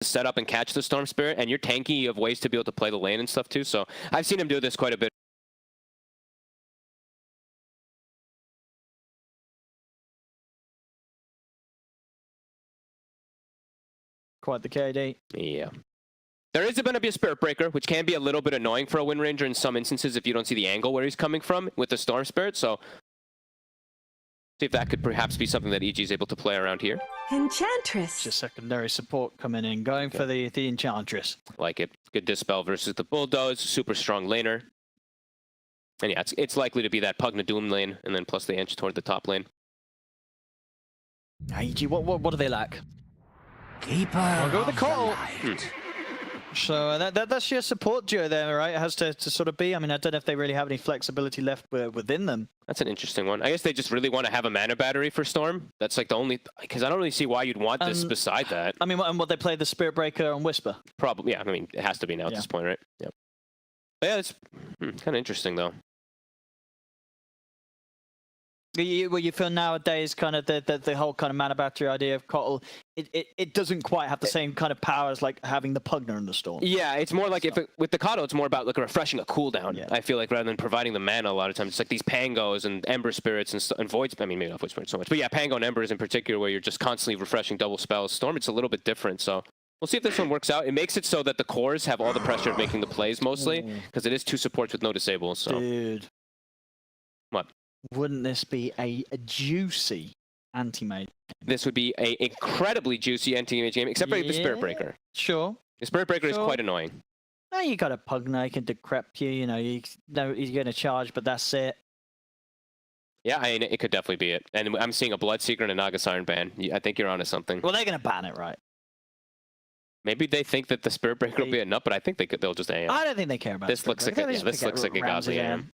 set up and catch the Storm Spirit, and you're tanky, you have ways to be able to play the lane and stuff too. So I've seen him do this quite a bit. Quite the KD. Yeah. There is going to be a Spirit Breaker, which can be a little bit annoying for a Wind Ranger in some instances if you don't see the angle where he's coming from with the Storm Spirit. So see if that could perhaps be something that EG is able to play around here. Enchantress. Just secondary support coming in, going for the Enchantress. Like it. Good Dispel versus the Bulldoze. Super strong laner. And yeah, it's likely to be that Pugna Doom lane, and then plus the Ench toward the top lane. EG, what do they lack? Keeper. I'll go with the call. Hmm. So that's your support duo there, right? It has to sort of be. I mean, I don't know if they really have any flexibility left within them. That's an interesting one. I guess they just really want to have a mana battery for Storm. That's like the only, because I don't really see why you'd want this beside that. I mean, and what they play the Spirit Breaker and Whisper. Probably, yeah. I mean, it has to be now at this point, right? Yep. But yeah, it's kind of interesting though. You feel nowadays kind of the whole kind of mana battery idea of Kotl, it doesn't quite have the same kind of power as like having the Pugna in the Storm. Yeah, it's more like with the Kotl, it's more about like refreshing a cooldown. Yeah. I feel like rather than providing the mana a lot of times, it's like these Pangos and Ember Spirits and Voids. I mean, maybe not Void Spirits so much, but yeah, Pango and Embers in particular, where you're just constantly refreshing double spells. Storm, it's a little bit different, so we'll see if this one works out. It makes it so that the cores have all the pressure of making the plays mostly, because it is 2 supports with no disables. So. Dude. What? Wouldn't this be a juicy anti-mage? This would be an incredibly juicy anti-mage game, except for the Spirit Breaker. Sure. The Spirit Breaker is quite annoying. No, you got a Pugna, he can decrep you, you know he's going to charge, but that's it. Yeah, I mean, it could definitely be it. And I'm seeing a Bloodseeker and a Naga Siren ban. I think you're onto something. Well, they're going to ban it, right? Maybe they think that the Spirit Breaker will be enough, but I think they'll just AM. I don't think they care about this. Looks like a godly AM.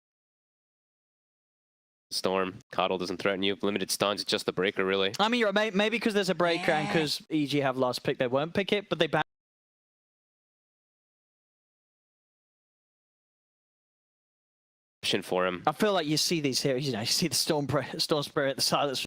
Storm, Kotl doesn't threaten you. Limited stuns, it's just the breaker, really. I mean, you're right. Maybe because there's a breaker and because EG have last pick, they won't pick it, but they ban. For him. I feel like you see these heroes, you see the Storm Spirit, the Silence.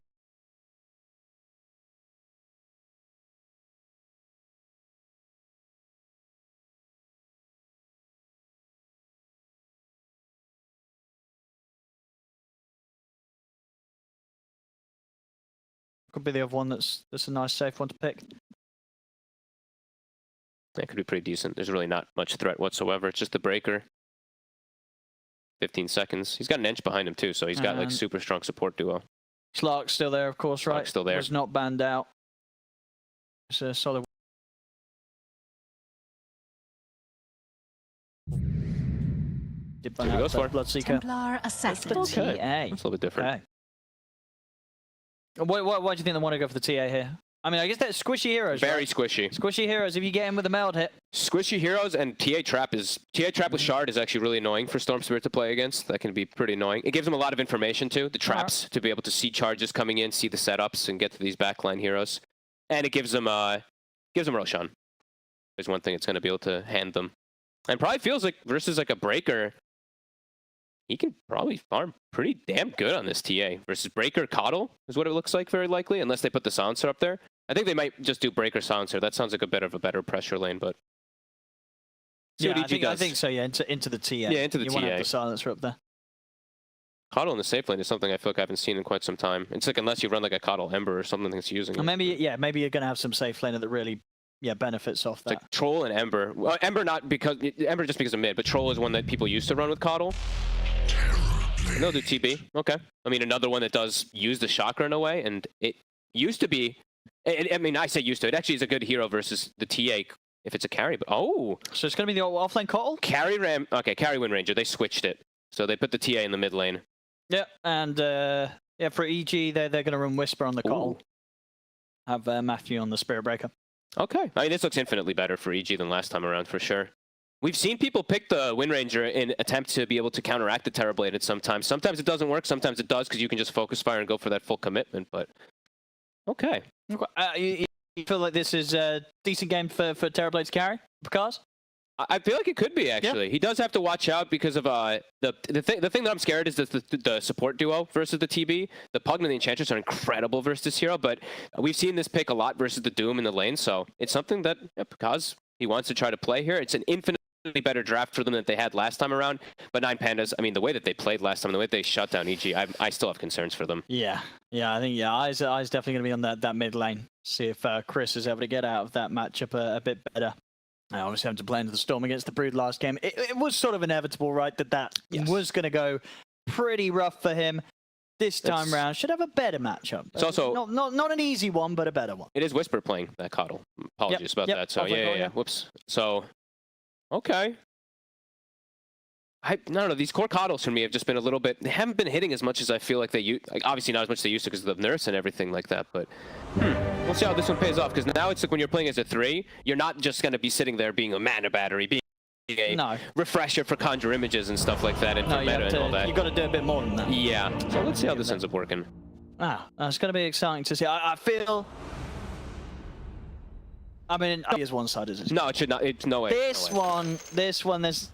Could be the other one that's a nice safe one to pick. That could be pretty decent. There's really not much threat whatsoever. It's just the breaker. 15 seconds. He's got an Ench behind him too, so he's got like super strong support duo. Slark's still there, of course, right? Slark's still there. Was not banned out. It's a solid. Did ban out Bloodseeker. Templar Assassin. Okay. That's a little bit different. Okay. Why do you think they want to go for the TA here? I mean, I guess they're squishy heroes. Very squishy. Squishy heroes. If you get in with a meld hit. Squishy heroes and TA Trap with Shard is actually really annoying for Storm Spirit to play against. That can be pretty annoying. It gives them a lot of information too. The traps to be able to see charges coming in, see the setups, and get to these backline heroes. And it gives them Roshan. There's one thing it's going to be able to hand them. And probably feels like versus like a breaker, he can probably farm pretty damn good on this TA. Versus Breaker Kotl is what it looks like, very likely, unless they put the Silencer up there. I think they might just do Breaker Silencer. That sounds like a better pressure lane, but... Yeah, I think so, yeah, into the TA. Yeah, into the TA. You want to have the Silencer up there. Kotl in the safe lane is something I feel like I haven't seen in quite some time. It's like unless you run like a Kotl Ember or something that's using it. Maybe you're going to have some safe laner that really... Yeah, benefits off that. It's like Troll and Ember. Well, Ember just because of mid, but Troll is one that people used to run with Kotl. And they'll do TB. Okay. I mean, another one that does use the chakra in a way, and it used to be. I mean, I say used to. It actually is a good hero versus the TA if it's a carry. But so it's going to be the offlane Kotl? Carry Ram. Okay, carry Wind Ranger. They switched it, so they put the TA in the mid lane. Yeah, and yeah, for EG, they're going to run Whisper on the Kotl. Have Matthew on the Spirit Breaker. Okay. I mean, this looks infinitely better for EG than last time around, for sure. We've seen people pick the Wind Ranger in attempt to be able to counteract the Terrorblade sometimes. Sometimes it doesn't work, sometimes it does, because you can just focus fire and go for that full commitment, but... Okay. You feel like this is a decent game for Terrorblade to carry? Because? I feel like it could be actually. He does have to watch out because of the thing that I'm scared is that the support duo versus the TB. The Pugna and the Enchantress are incredible versus this hero, but we've seen this pick a lot versus the Doom in the lane, so it's something that because he wants to try to play here. It's an infinitely better draft for them than they had last time around. But 9Pandas, I mean, the way that they played last time, the way they shut down EG, I still have concerns for them. Yeah, I think Eyes definitely going to be on that mid lane. See if Chris is able to get out of that matchup a bit better. I obviously having to play into the Storm against the Brood last game. It was sort of inevitable, right, that was going to go pretty rough for him. This time round, should have a better matchup. It's also not an easy one, but a better one. It is Whisper playing that Coddle. Apologies about that. So yeah. Whoops. So, okay. I don't know. These core Coddles for me have just been a little bit. They haven't been hitting as much as I feel like they used. Like obviously not as much as they used to because of the nurse and everything like that. But we'll see how this one pays off. Because now it's like when you're playing as a 3, you're not just going to be sitting there being a mana battery, being a refresher for conjure images and stuff like that, and for meta and all that. You got to do a bit more than that. Yeah. So let's see how this ends up working. It's going to be exciting to see. I feel. I mean, it is one-sided. No, it should not. It's no way. This one, there's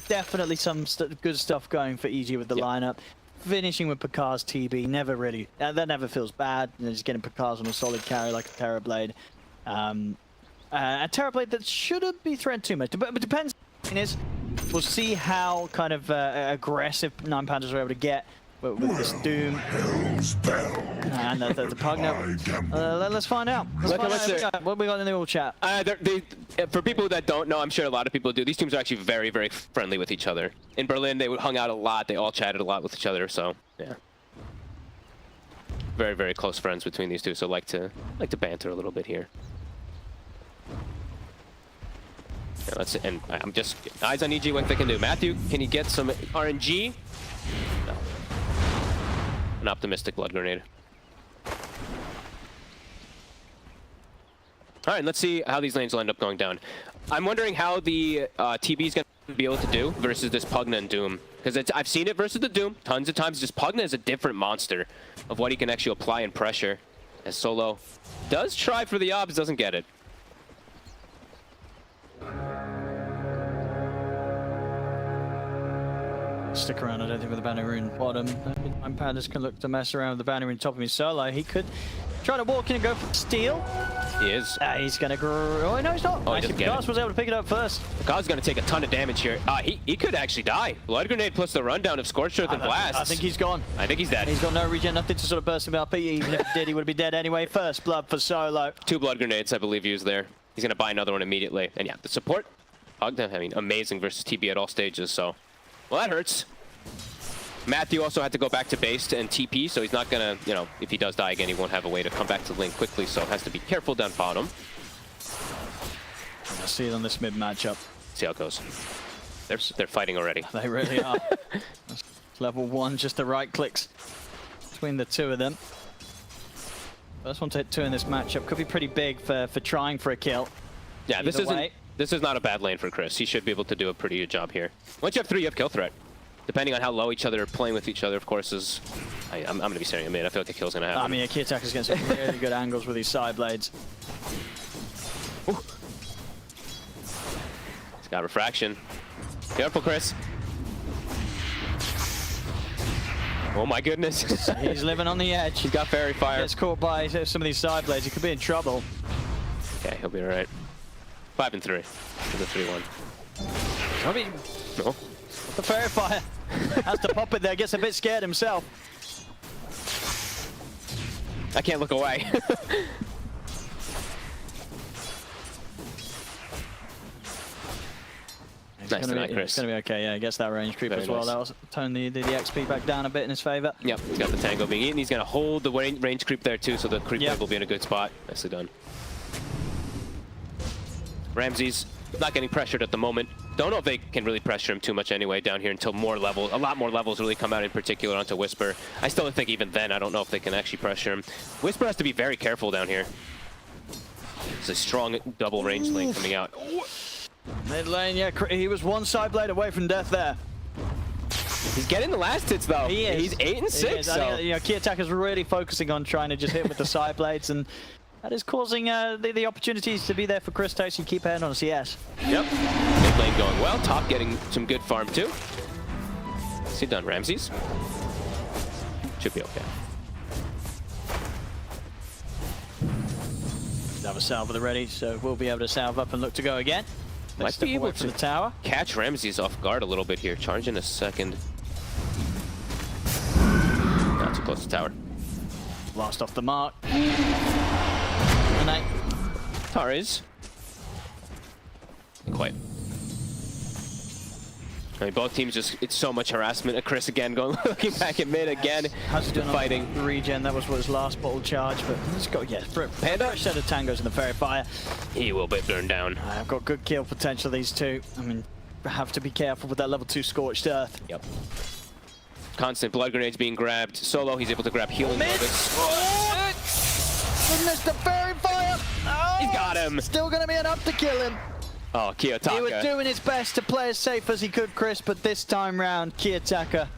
definitely some good stuff going for EG with the lineup. Finishing with Picard's TB, never really, that never feels bad. And just getting Picard's on a solid carry like a Terrorblade. A Terrorblade that shouldn't be threatened too much, but it depends. We'll see how kind of aggressive 9Pandas are able to get with this Doom and the Pugna. Let's find out. What we got in the all chat? For people that don't know, I'm sure a lot of people do. These teams are actually very, very friendly with each other. In Berlin, they hung out a lot. They all chatted a lot with each other. So yeah, very, very close friends between these two. So like to banter a little bit here. Yeah, and I'm just eyes on EG what they can do. Matthew, can you get some RNG? No. An optimistic blood grenade. All right, let's see how these lanes will end up going down. I'm wondering how the TB is going to be able to do versus this Pugna and Doom. Because I've seen it versus the Doom tons of times. Just Pugna is a different monster of what he can actually apply in pressure. As Solo does try for the obs, doesn't get it. Stick around, I don't think, with the banner rune bottom. 9Pandas can look to mess around with the banner rune top of his solo. He could try to walk in and go for steal. He is. He's going to grow. Oh, no, he's not. Oh, he doesn't get it. was able to pick it up first. God's going to take a ton of damage here. He could actually die. Blood grenade plus the rundown of Scorched Earth and Blast. I think he's gone. I think he's dead. He's got no regen, nothing to sort of burst him up. Even if he did, he would be dead anyway. First blood for Solo. 2 blood grenades, I believe, used there. He's going to buy another one immediately. And yeah, the support, I mean, amazing versus TB at all stages. So, well, that hurts. Matthew also had to go back to base and TP, so he's not gonna, if he does die again, he won't have a way to come back to lane quickly, so has to be careful down bottom. I see it on this mid matchup. See how it goes. They're fighting already. They really are. Level 1, just the right clicks between the two of them. First one to hit 2 in this matchup could be pretty big for trying for a kill. Yeah, this is not a bad lane for Chris. He should be able to do a pretty good job here. Once you have 3, you have kill threat. Depending on how low each other are playing with each other, of course, I'm going to be staring at mid. I feel like a kill's going to happen. I mean, a key attack is getting some really good angles with these side blades. Ooh. He's got refraction. Careful, Chris. Oh my goodness. He's living on the edge. He's got fairy fire. Gets caught by some of these side blades. He could be in trouble. Okay, he'll be all right. 5 and 3 for the 3-1. I mean, no. The fairy fire has to pop it there. Gets a bit scared himself. I can't look away. Nice tonight, Chris. It's going to be okay, yeah. He gets that range creep as well. Nice. That'll tone the XP back down a bit in his favor. Yep, he's got the tango being eaten. He's going to hold the range creep there too, so the creep wave will be in a good spot. Nicely done. Ramsey's not getting pressured at the moment. Don't know if they can really pressure him too much anyway down here until a lot more levels really come out, in particular onto Whisper. I still think even then, I don't know if they can actually pressure him. Whisper has to be very careful down here. It's a strong double range lane coming out. Mid lane, yeah, he was 1 side blade away from death there. He's getting the last hits though. He is. He's 8 and 6. So. I think, key attackers really focusing on trying to just hit with the side blades, and That is causing the opportunities to be there for Chris to actually keep heading on a CS. Yep. Mid lane going well. Top getting some good farm too. Is he done? Ramses? Should be okay. Have a salve at the ready, so we'll be able to salve up and look to go again. Might be able to the tower. catch Ramses off guard a little bit here. Charge in a second. Not too close to tower. Blast off the mark. And Torres. Quite. I mean, both teams just, it's so much harassment. Chris again going, looking back at mid again. how's he doing fighting. on the regen? That was his last bottle charge, but let's go. Yeah, Panda. fresh set of tangos in the fairy fire. He will be burned down. I've got good kill potential, these two. I mean, have to be careful with that level 2 scorched earth. Yep. Constant blood grenades being grabbed. Solo, he's able to grab healing Mid. moments. Missed the fairy fire. Oh, He's got him. Still going to be enough to kill him. Oh, Kiyotaka. He was doing his best to play as safe as he could, Chris, but this time round, Kiyotaka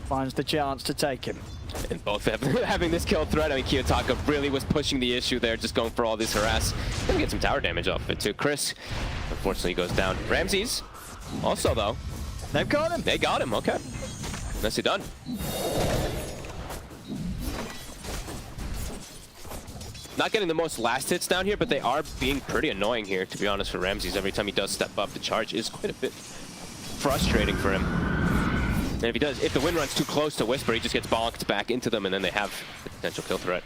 finds the chance to take him. And both having this kill threat. I mean, Kiyotaka really was pushing the issue there, just going for all this harass. Gonna get some tower damage off of it too. Chris, unfortunately, goes down. Ramses, also though. They've got him. They got him, okay. Nicely done. Not getting the most last hits down here, but they are being pretty annoying here, to be honest, for Ramses. Every time he does step up, the charge is quite a bit frustrating for him. And if he does, if the wind runs too close to Whisper, he just gets bonked back into them, and then they have the potential kill threat.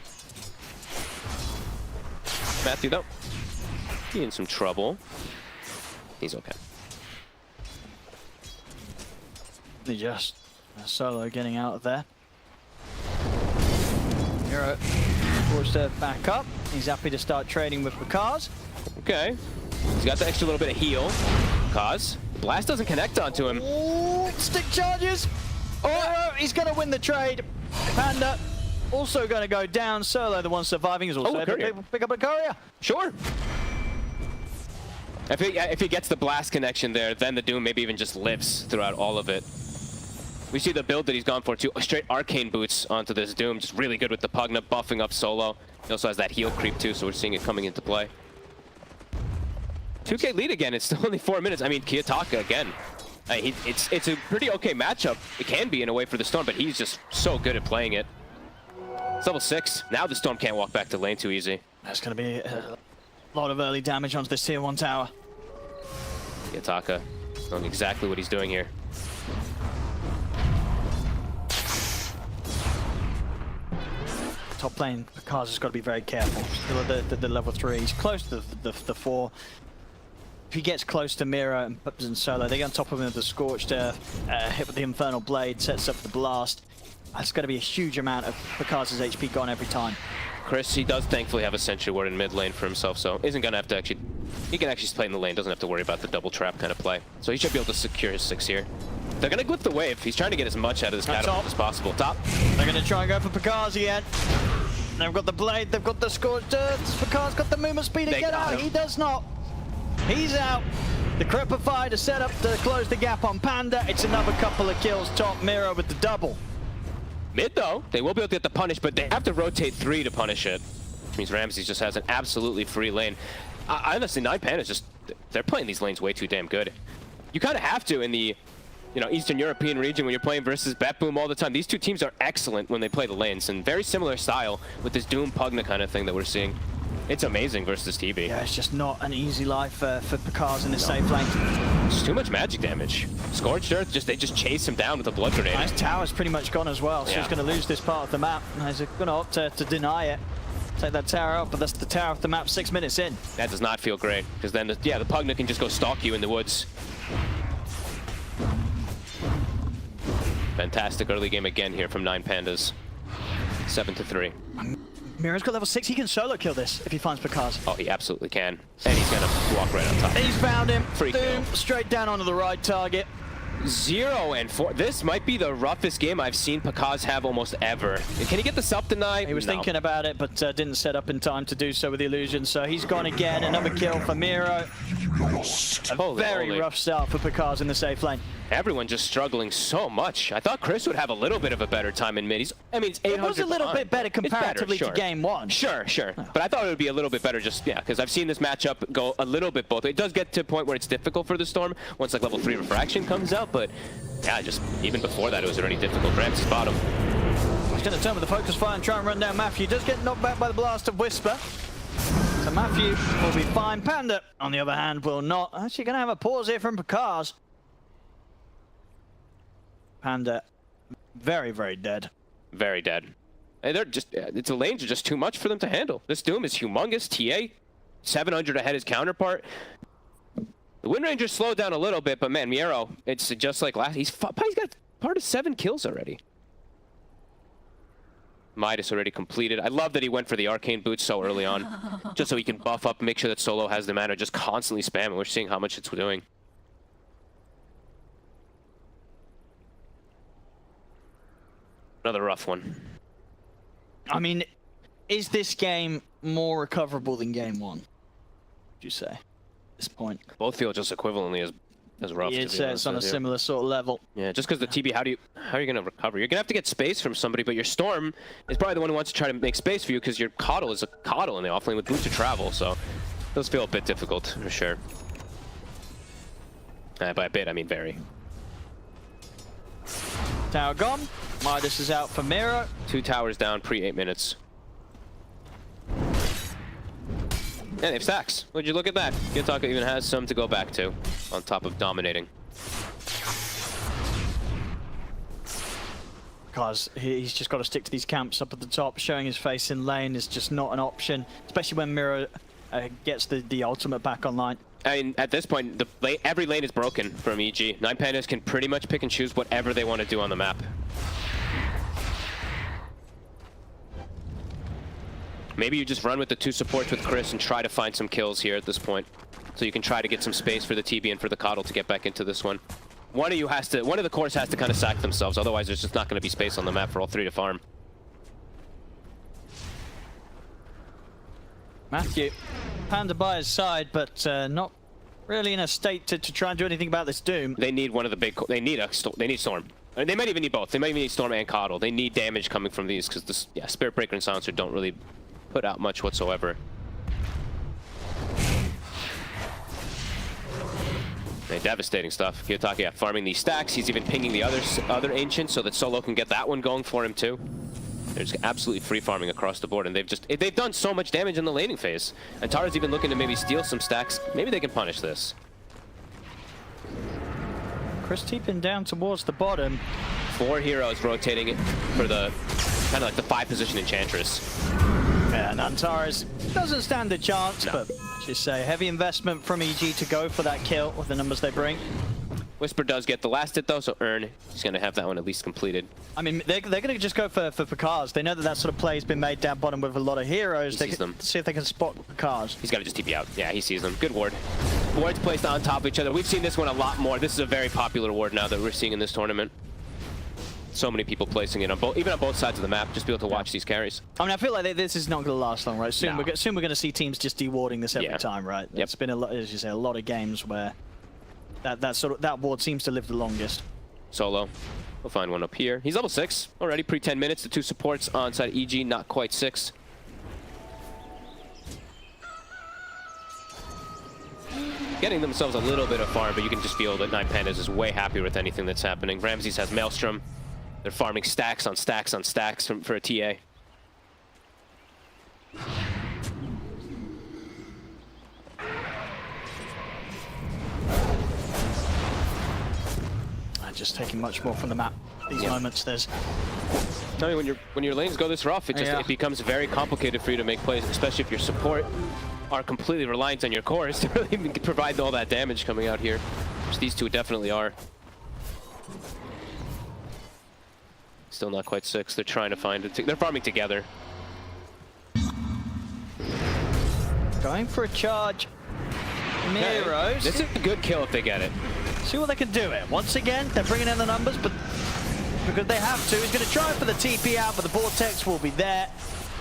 Matthew, though, he in some trouble. He's okay. He just Solo getting out of there. Hero forced to back up. He's happy to start trading with Bakaz. Okay. He's got the extra little bit of heal. Kaz. Blast doesn't connect onto him. Ooh, stick charges. Oh, he's going to win the trade. Panda also going to go down. Solo, the one surviving, is also able to pick up a courier. Sure. If he gets the blast connection there, then the Doom maybe even just lives throughout all of it. We see the build that he's gone for too. Straight arcane boots onto this Doom. Just really good with the Pugna, buffing up Solo. He also has that heal creep too, so we're seeing it coming into play. 2K lead again. It's still only 4 minutes. I mean, Kiyotaka again. It's a pretty okay matchup. It can be in a way for the Storm, but he's just so good at playing it. It's level 6. Now the Storm can't walk back to lane too easy. That's going to be a lot of early damage onto this tier 1 tower. Kiyotaka knowing exactly what he's doing here. Top lane, Bakaz has got to be very careful. Still at the level 3. He's close to the 4. If he gets close to Mira and Solo, they get on top of him with the Scorched Earth, hit with the Infernal Blade, sets up the blast. That's going to be a huge amount of Bakaz's HP gone every time. Chris, he does thankfully have a Sentry Ward in mid lane for himself, so isn't going to have to actually... He can actually play in the lane, doesn't have to worry about the double trap kind of play. So he should be able to secure his 6 here. They're going to glyph the wave. He's trying to get as much out of this catapult as possible. Top. They're going to try and go for Bakaz again. They've got the blade, they've got the Scorched Earth. Bakaz got the movement speed to get out. He does not. He's out. The Crepify to set up to close the gap on Panda. It's another couple of kills. Top Miro with the double. Mid though, they will be able to get the punish, but they have to rotate 3 to punish it. Which means Ramses just has an absolutely free lane. Honestly, 9Pandas just, they're playing these lanes way too damn good. You kind of have to in the, Eastern European region when you're playing versus BetBoom all the time. These two teams are excellent when they play the lanes, and very similar style with this Doom Pugna kind of thing that we're seeing. It's amazing versus TB. Yeah, it's just not an easy life for Bakaz in this safe lane. It's too much magic damage. Scorched Earth, they just chase him down with a blood grenade. His tower's pretty much gone as well, so he's going to lose this part of the map. He's going to opt to deny it. Take that tower out, but that's the tower of the map 6 minutes in. That does not feel great, because then, the Pugna can just go stalk you in the woods. Fantastic early game again here from 9Pandas. 7-3. Mira's got level 6. He can solo kill this if he finds Bakaz. Oh, he absolutely can. And he's going to walk right on top. He's found him. Free kill. Straight down onto the right target. 0 and 4. This might be the roughest game I've seen Pakaz have almost ever. Can he get the self-deny? He was No. thinking about it, but didn't set up in time to do so with the illusion. So he's gone again. Another kill for Miro. A very rough start for Pakaz in the safe lane. Everyone just struggling so much. I thought Chris would have a little bit of a better time in mid. I mean, it's 800 It was a little behind. bit better comparatively It's better, to game one. Sure. But I thought it would be a little bit better just, yeah, because I've seen this matchup go a little bit both. It does get to a point where it's difficult for the Storm once like level 3 refraction comes out, but yeah, just even before that, it was already difficult. Ramsey's bottom. He's going to turn with the focus fire and try and run down Matthew. Does get knocked back by the blast of Whisper. So Matthew will be fine. Panda, on the other hand, will not. Actually going to have a pause here from Pakaz. Panda, very, very dead. Very dead. And they're just, the lanes are just too much for them to handle. This Doom is humongous. TA, 700 ahead his counterpart. The Wind Ranger's slowed down a little bit, but man, Miero, it's just like last. He's got part of 7 kills already. Midas already completed. I love that he went for the arcane boots so early on, just so he can buff up, make sure that Solo has the mana, just constantly spamming. We're seeing how much it's doing. Another rough one. I mean, is this game more recoverable than game one? Would you say at this point? Both feel just equivalently as rough. Yeah, it's on a similar sort of level. Yeah, just because the TB, how are you going to recover? You're going to have to get space from somebody, but your Storm is probably the one who wants to try to make space for you because your Coddle is a Coddle in the offlane with boots to travel, so those feel a bit difficult for sure. By a bit, I mean very. Tower gone. Midas is out for Miro. 2 towers down pre-8 minutes. And they have stacks. Would you look at that? Gitaka even has some to go back to, on top of dominating. Because he's just got to stick to these camps up at the top. Showing his face in lane is just not an option, especially when Miro gets the ultimate back online. I mean, at this point, every lane is broken from EG. 9Pandas can pretty much pick and choose whatever they want to do on the map. Maybe you just run with the 2 supports with Chris and try to find some kills here at this point. So you can try to get some space for the TB and for the Coddle to get back into this one. One of the cores has to kind of sack themselves, otherwise there's just not going to be space on the map for all 3 to farm. Matthew, Panda by his side, but not really in a state to try and do anything about this Doom. They need one of the big. They need Storm. They might even need both. They might even need Storm and Coddle. They need damage coming from these because this, yeah, Spirit Breaker and Silencer don't really put out much whatsoever. Devastating stuff. Kiyotaka, yeah, farming these stacks. He's even pinging the other Ancients so that Solo can get that one going for him too. They're just absolutely free farming across the board, and they've done so much damage in the laning phase. And Tara's even looking to maybe steal some stacks. Maybe they can punish this. Chris Teepin down towards the bottom. 4 heroes rotating it for the kind of like the 5 position Enchantress. Yeah, and Antares doesn't stand a chance, No. but just say heavy investment from EG to go for that kill with the numbers they bring. Whisper does get the last hit though, so Earn is going to have that one at least completed. I mean, they're going to just go for Pakaz. They know that sort of play has been made down bottom with a lot of heroes. He sees them. See if they can spot Pakaz. He's got to just TP out. Yeah, he sees them. Good ward. Wards placed on top of each other. We've seen this one a lot more. This is a very popular ward now that we're seeing in this tournament. So many people placing it on even on both sides of the map, just be able to watch these carries. I mean, I feel like this is not going to last long, right? Soon, No. soon we're going to see teams just dewarding this every Yeah. time, right? Yep. It's been a lot, as you say, a lot of games where that ward seems to live the longest. Solo. We'll find one up here. He's level 6 already, pre-10 minutes. The 2 supports on side EG, not quite 6. Getting themselves a little bit of farm, but you can just feel that 9Pandas is way happier with anything that's happening. Ramses has Maelstrom. They're farming stacks on stacks on stacks for a TA. Just taking much more from the map. These moments, there's. I mean, when your lanes go this rough, it becomes very complicated for you to make plays, especially if your support are completely reliant on your cores to really provide all that damage coming out here, which these 2 definitely are. Still not quite 6. They're trying to find it. They're farming together. Going for a charge. Miros. This is a good kill if they get it. See what they can do here. Once again, they're bringing in the numbers, but because they have to, he's going to try for the TP out, but the Vortex will be there.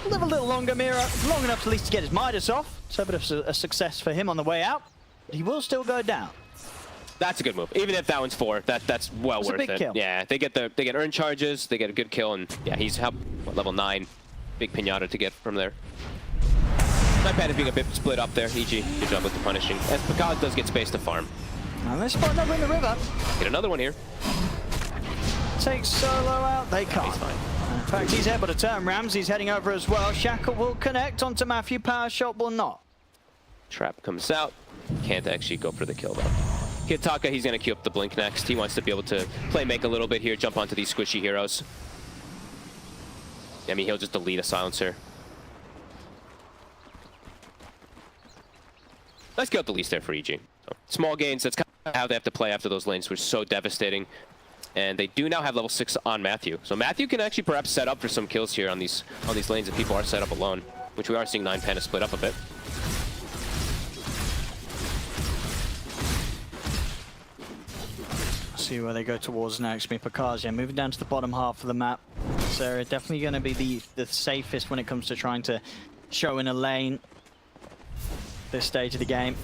Live a little longer, Mira. Long enough at least to get his Midas off. So a bit of a success for him on the way out. He will still go down. That's a good move. Even if that one's 4, that's well worth a big it. Kill. Yeah, they get earn charges, they get a good kill, and yeah, he's level 9. Big pinata to get from there. 9Pandas being a bit split up there. EG, good job with the punishing. As Pakaz does get space to farm. And they spot another in the river. Get another one here. Take Solo out. They can't. He's fine. In fact, he's able to turn. Ramsey's heading over as well. Shackle will connect onto Matthew. Power shot will not. Trap comes out. Can't actually go for the kill though. Kitaka, he's going to queue up the blink next. He wants to be able to play make a little bit here, jump onto these squishy heroes. I mean, he'll just delete a silencer. Let's get up the least there for EG. So, small gains, that's kind of how they have to play after those lanes were so devastating. And they do now have level 6 on Matthew. So Matthew can actually perhaps set up for some kills here on these lanes if people are set up alone, which we are seeing 9Pandas split up a bit. See where they go towards next. Pakaz, moving down to the bottom half of the map. So definitely going to be the safest when it comes to trying to show in a lane this stage of the game.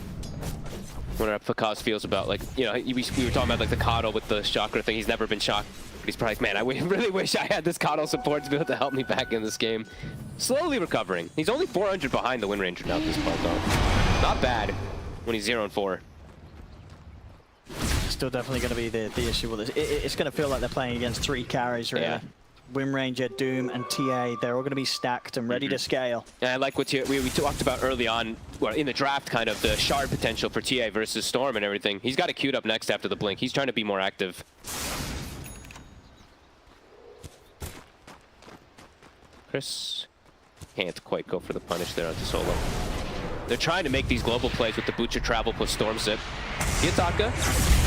I wonder how Pakaz feels about, like, you know, we were talking about like the coddle with the chakra thing. He's never been shocked, but he's probably like, man, I really wish I had this coddle support to be able to help me back in this game. Slowly recovering. He's only 400 behind the Wind Ranger now at this point, though. Not bad when he's 0-4. Still definitely going to be the issue with this. It's going to feel like they're playing against 3 carries, really. Yeah. Wind Ranger, Doom, and TA, they're all going to be stacked and ready to scale. And I like what we talked about early on, well, in the draft, kind of the shard potential for TA versus Storm and everything. He's got it queued up next after the blink. He's trying to be more active. Chris can't quite go for the punish there onto Solo. They're trying to make these global plays with the Butcher Travel plus Storm Zip. Yataka,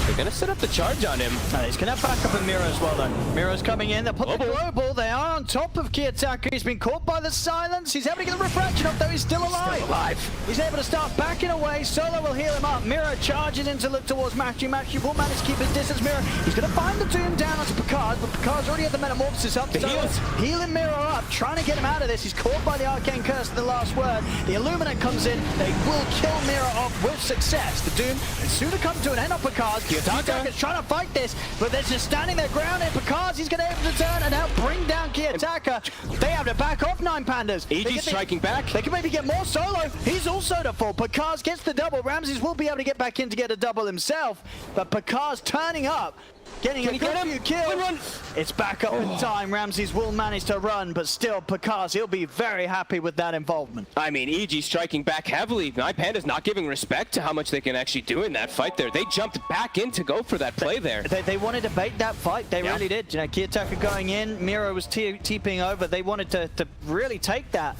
they're going to set up the charge on him. He's going to back up in Miro as well, though. Miro's coming in. They'll put the global. They are on top of Kiyotaka. He's been caught by the silence. He's able to get the refraction up, though. He's still alive. He's able to start backing away. Solo will heal him up. Miro charges in to look towards Matthew. Matthew will manage to keep his distance. Miro, he's going to find the Doom down onto Pakaz, but Pakaz already had the Metamorphosis up. Solo's healing Miro up, trying to get him out of this. He's caught by the Arcane Curse in the last word. The Illuminate comes in. They will kill Miro off with success. The Doom is soon to come to an end on Pakaz. Kiyotaka's trying to fight this, but they're just standing their ground in. Pakaz, he's going to be able to turn and help bring down Kiyotaka. They have to back off 9Pandas. EG's striking back. They can maybe get more Solo. He's also to fall. Pakaz gets the double. Ramses will be able to get back in to get a double himself, but Pakaz turning up, getting a good few kills. It's back up in time. Ramses will manage to run, but still Pakaz, he'll be very happy with that involvement. I mean, EG striking back heavily. 9Pandas not giving respect to how much they can actually do in that fight there. They jumped back in to go for that play there. They wanted to bait that fight. They really did. You know, Kiyotaka going in, Miro was TPing over. They wanted to really take that.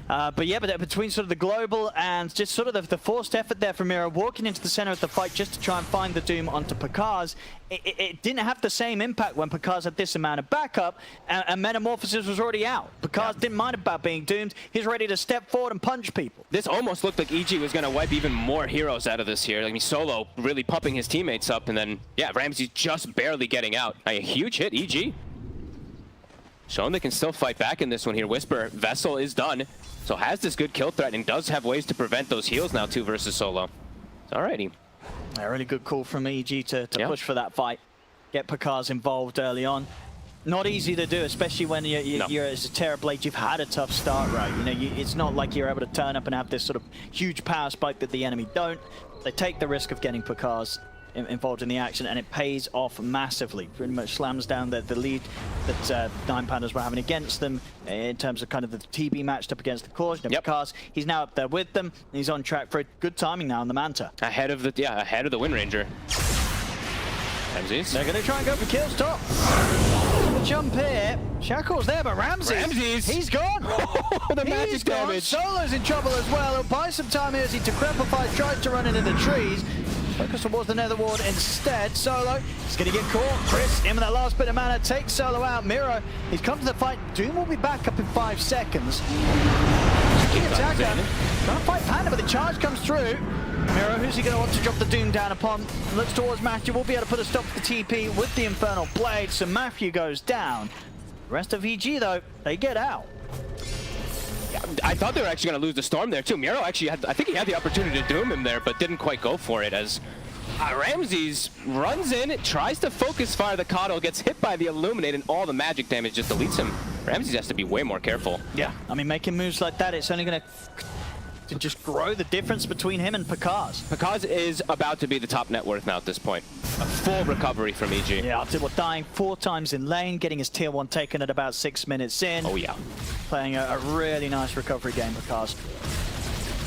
But yeah, but between sort of the global and just sort of the forced effort there from Miro, walking into the center of the fight just to try and find the Doom onto Pakaz, it didn't have the same impact when Pakaz had this amount of backup and Metamorphosis was already out. Pakaz didn't mind about being doomed. He's ready to step forward and punch people. This almost looked like EG was going to wipe even more heroes out of this here. I mean, Solo really pumping his teammates up, and then, yeah, Ramsey's just barely getting out. A huge hit, EG. Showing they can still fight back in this one here. Whisper, Vessel is done, so has this good kill threat and does have ways to prevent those heals now, too, versus Solo. Alrighty. A really good call from EG to push for that fight. Get Pakaz involved early on. Not easy to do, especially when you're as a Terrorblade, you've had a tough start, right? You know, it's not like you're able to turn up and have this sort of huge power spike that the enemy don't. They take the risk of getting Pakaz involved in the action, and it pays off massively. Pretty much slams down the lead that 9Pandas were having against them in terms of kind of the TB matched up against the cause. Pakaz, he's now up there with them, and he's on track for good timing now on the Manta. Ahead of the Wind Ranger. Ramses. They're going to try and go for kills top. Jump here. Shackle's there, but Ramses, he's gone. The magic damage. Solo's in trouble as well. He'll buy some time here as he decrepifies, tries to run into the trees. Focus towards the Nether Ward instead. Solo, he's going to get caught. Chris, in with that last bit of mana, takes Solo out. Miro, he's come to the fight. Doom will be back up in 5 seconds. Kiyotaka trying to fight Panda, but the charge comes through. Miro, who's he going to want to drop the Doom down upon? Looks towards Matthew. Will be able to put a stop to the TP with the Infernal Blade, so Matthew goes down. The rest of EG, though, they get out. I thought they were actually going to lose the Storm there, too. Miro actually had, I think he had the opportunity to doom him there, but didn't quite go for it as Ramses runs in, tries to focus fire the Coddle, gets hit by the Illuminate, and all the magic damage just deletes him. Ramses has to be way more careful. Yeah, I mean, making moves like that, it's only going to just grow the difference between him and Pakaz. Pakaz is about to be the top net worth now at this point. A full recovery from EG. Yeah, we're dying 4 times in lane, getting his tier 1 taken at about 6 minutes in. Oh yeah. Playing a really nice recovery game, Pakaz.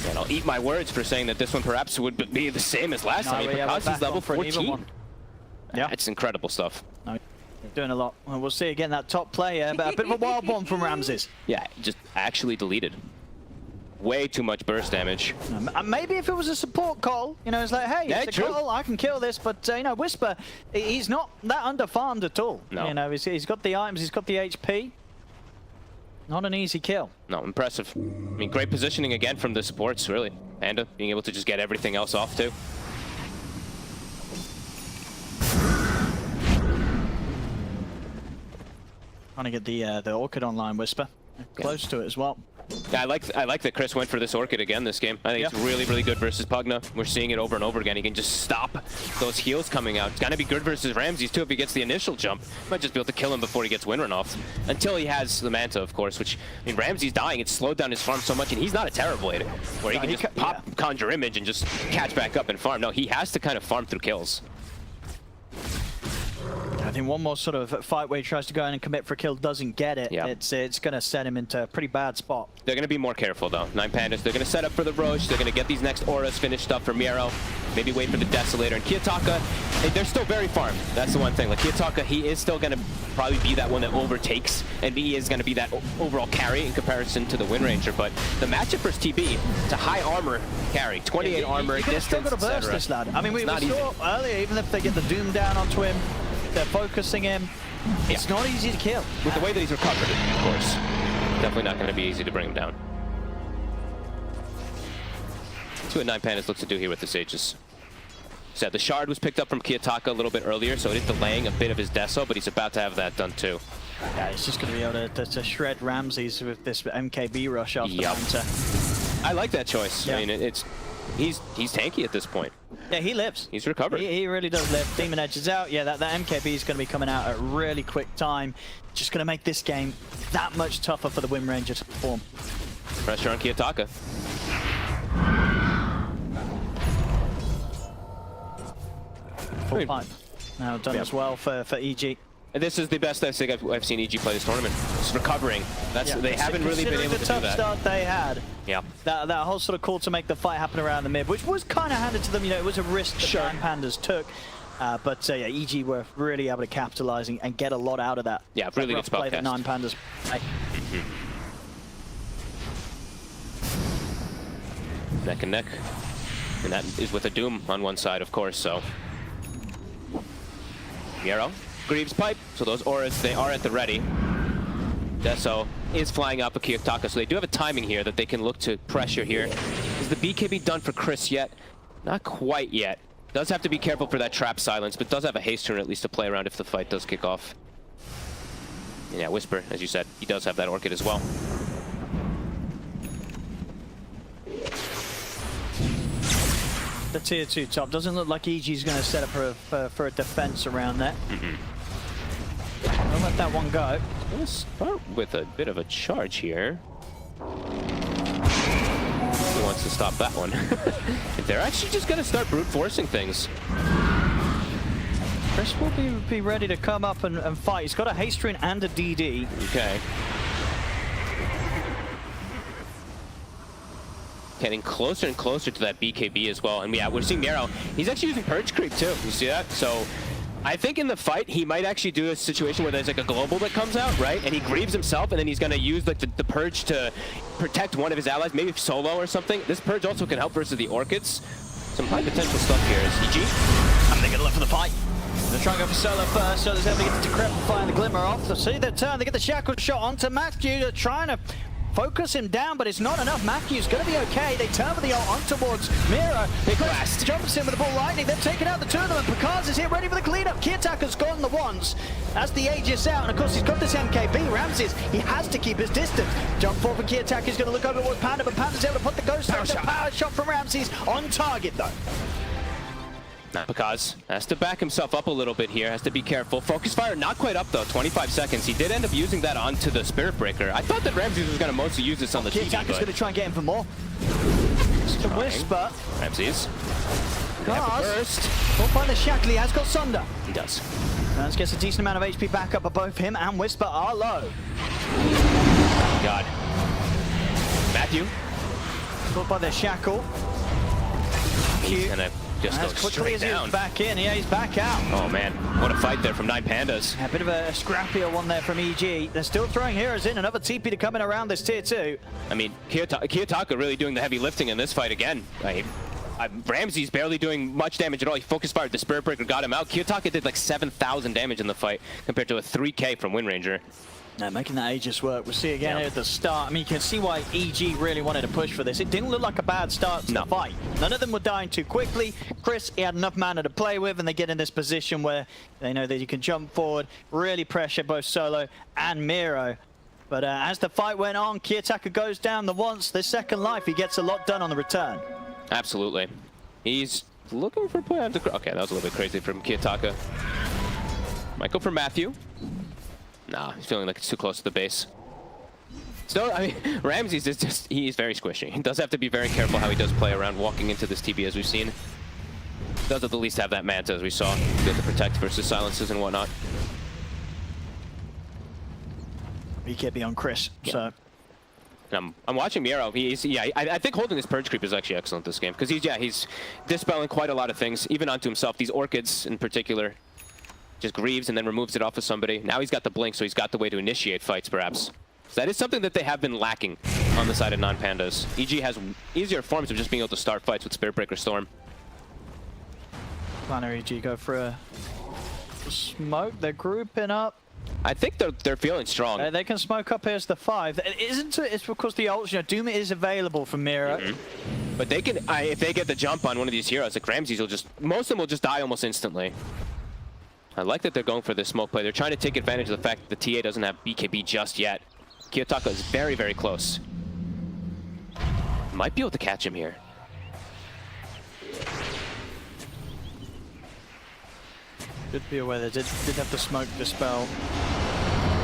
And I'll eat my words for saying that this one perhaps would be the same as last time. Pakaz is level 14. Yeah. It's incredible stuff. No, doing a lot. Well, we'll see again that top player, but a bit of a wild one from Ramses. Yeah, just actually deleted. Way too much burst damage. Maybe if it was a support call, you know, it's like, hey, yeah, it's a call, I can kill this, but, you know, Whisper, he's not that under-farmed at all. No. You know, he's got the items, he's got the HP. Not an easy kill. No, impressive. I mean, great positioning again from the supports, really. Panda being able to just get everything else off, too. Trying to get the Orchid online, Whisper. Close to it as well. Yeah, I like that Chris went for this Orchid again this game. I think it's really, really good versus Pugna. We're seeing it over and over again. He can just stop those heals coming out. It's gonna be good versus Ramses too if he gets the initial jump. Might just be able to kill him before he gets win run off. Until he has the Manta, of course, which, I mean, Ramses dying, it slowed down his farm so much, and he's not a Terrorblade, where he can just pop Conjure Image and just catch back up and farm. No, he has to kind of farm through kills. I think one more sort of fight where he tries to go in and commit for a kill, doesn't get it. Yeah. It's going to set him into a pretty bad spot. They're going to be more careful, though. 9Pandas, they're going to set up for the Roche. They're going to get these next auras finished up for Miro. Maybe wait for the Desolator. And Kiyotaka, they're still very farmed. That's the one thing. Like, Kiyotaka, he is still going to probably be that one that overtakes, and he is going to be that overall carry in comparison to the Wind Ranger. But the matchup versus TB, it's a high armor carry. 28 armor, distance, struggle to burst this lad. I mean, we saw earlier, even if they get the Doom down onto him, they're focusing him. It's not easy to kill. With the way that he's recovered, of course. Definitely not going to be easy to bring him down. That's what 9Pandas looks to do here with the Sages. Said the Shard was picked up from Kiyotaka a little bit earlier, so it is delaying a bit of his Deso, but he's about to have that done too. Yeah, he's just going to be able to shred Ramses with this MKB rush off the Manta. I like that choice. Yeah. I mean, he's tanky at this point. Yeah, he lives. He's recovered. He really does live. Demon Edge is out. Yeah, that MKB is going to be coming out at a really quick time. Just going to make this game that much tougher for the Wind Ranger to perform. Pressure on Kiyotaka. Full pipe. Now done as well for EG. And this is the best I think I've seen EG play this tournament. Just recovering. They haven't really been able to do that. The tough start they had. Yeah. That whole sort of call to make the fight happen around the mid, which was kind of handed to them. You know, it was a risk that 9Pandas took. But yeah, EG were really able to capitalize and get a lot out of that. Yeah, really good spell play that 9Pandas play. Neck and neck. And that is with a Doom on one side, of course, so. Miro. Greaves pipe, so those auras, they are at the ready. Deso is flying up a Kiyotaka, so they do have a timing here that they can look to pressure here. Is the BKB done for Chris yet? Not quite yet. Does have to be careful for that trap silence, but does have a haste turn at least to play around if the fight does kick off. And yeah, Whisper, as you said, he does have that Orchid as well. The tier 2 top doesn't look like EG's going to set up for a defense around that. Don't let that one go. Let's start with a bit of a charge here. Who wants to stop that one? They're actually just going to start brute forcing things. Chris will be ready to come up and fight. He's got a haste rune and a DD. Okay. Getting closer and closer to that BKB as well. And yeah, we're seeing Miro. He's actually using Purge Creep too. You see that? So I think in the fight, he might actually do a situation where there's like a global that comes out, right? And he grieves himself, and then he's going to use like the Purge to protect one of his allies, maybe solo or something. This Purge also can help versus the Orchids. Some high potential stuff here. Is EG? I'm going to look for the fight. They're trying to go for solo first, so there's able to get the Decrepify and the Glimmer off. So see the turn, they get the Shackle shot onto Matthew. They're trying to focus him down, but it's not enough. Matthew's going to be okay. They turn with the ult on towards Miro. Big Chris blast. jumps in with the ball lightning. They've taken out the two of them, and Picard is here ready for the cleanup. Kiyotaka's gone the once as the Aegis out, and of course he's got this MKB. Ramses, he has to keep his distance. Jump forward for Kiyotaka. He's going to look over towards Panda, but Panda's able to put the ghost Power up. The shot. power shot from Ramses on target though. Because has to back himself up a little bit here, has to be careful. Focus fire not quite up though, 25 seconds. He did end up using that onto the Spirit Breaker. I thought that Ramses was going to mostly use this on the TV, Kiyotaka's but going to try and get him for more. It's the Whisper. Ramses. Cars. Burst. Will find the Shackle. He has got Sunder. He does. Let's get a decent amount of HP back up, but both him and Whisper are low. God. Matthew. Caught by the Shackle. He's going to just As go quickly straight as down. he's back in, yeah, he's back out. Oh man, what a fight there from 9Pandas. A bit of a scrappier one there from EG. They're still throwing heroes in. Another TP to come in around this tier 2. I mean, Kiyotaka really doing the heavy lifting in this fight again. Ramsey's barely doing much damage at all. He focus fired, the Spirit Breaker got him out. Kiyotaka did like 7,000 damage in the fight compared to a 3k from Wind Ranger. Making that Aegis work. We'll see again here at the start. I mean, you can see why EG really wanted to push for this. It didn't look like a bad start to the fight. None of them were dying too quickly. Chris, he had enough mana to play with, and they get in this position where they know that you can jump forward, really pressure both Solo and Miro. But as the fight went on, Kiyotaka goes down the once. This second life, he gets a lot done on the return. Absolutely. He's looking for play on the... Okay, that was a little bit crazy from Kiyotaka. Might go for Matthew. Nah, he's feeling like it's too close to the base. So, I mean, Ramses is just, he's very squishy. He does have to be very careful how he does play around walking into this TB as we've seen. Does at the least have that Manta as we saw. Good to protect versus silences and whatnot. BKB on Chris, so... I'm watching Miro. I think holding this Purge Creep is actually excellent this game. Because he's dispelling quite a lot of things, even onto himself. These Orchids in particular. Just grieves and then removes it off of somebody. Now he's got the blink, so he's got the way to initiate fights, perhaps. So that is something that they have been lacking on the side of 9Pandas. EG has easier forms of just being able to start fights with Spirit Breaker Storm. Planner EG go for a smoke. They're grouping up. I think they're feeling strong. They can smoke up here as the 5. Isn't it? It's because the ult, Doom is available for Miro. But they can, if they get the jump on one of these heroes, like Ramses will just, most of them will just die almost instantly. I like that they're going for this smoke play. They're trying to take advantage of the fact that the TA doesn't have BKB just yet. Kiyotaka is very, very close. Might be able to catch him here. Could be aware they did have the smoke dispel.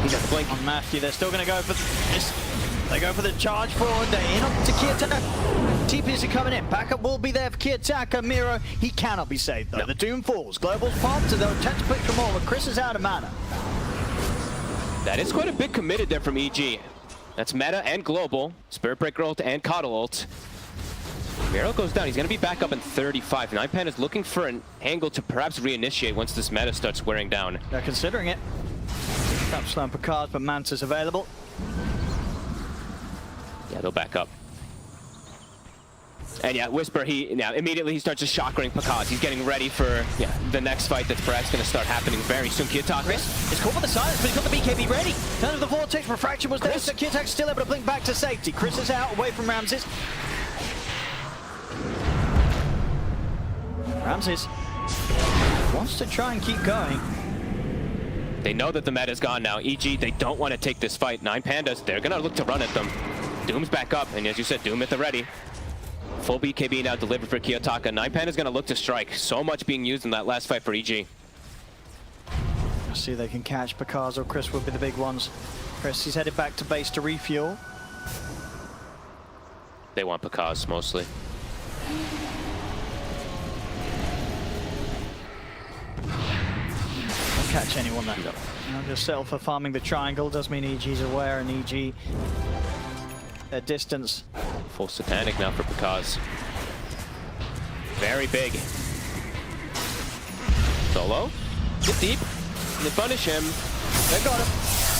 He's got the blink. On Matthew, they're still going to go for this. They go for the charge forward. They're in up to Kiyotaka. TPs are coming in. Backup will be there for Kiyotaka. Miro, he cannot be saved though. No. The Doom falls. Global's popped, so they'll attempt to push for more, but Chris is out of mana. That is quite a bit committed there from EG. That's Meta and Global. Spirit Breaker ult and Coddle ult. Miro goes down. He's going to be back up in 35. 9Pandas is looking for an angle to perhaps reinitiate once this meta starts wearing down. They're considering it. Perhaps slow Picard, but Manta's available. Yeah, they'll back up. And yeah, Whisper, immediately he starts to shock ring Picard. He's getting ready for the next fight that's perhaps going to start happening very soon. Kiyotaka. Chris is caught by the silence, but he's got the BKB ready. None of the Vortex Refraction was there, so Kiyotaka's still able to blink back to safety. Chris is out, away from Ramses. Ramses wants to try and keep going. They know that the meta's gone now. EG, they don't want to take this fight. 9Pandas, they're going to look to run at them. Doom's back up, and as you said, Doom at the ready. Full BKB now delivered for Kiyotaka. 9Pandas going to look to strike. So much being used in that last fight for EG. I see they can catch Picard or Chris will be the big ones. Chris, he's headed back to base to refuel. They want Picard mostly. Catch anyone there. No. Just settle for farming the triangle. Does mean EG's aware, and EG their distance. Full satanic now for Picard. Very big. Solo. Get deep. They punish him. They got him.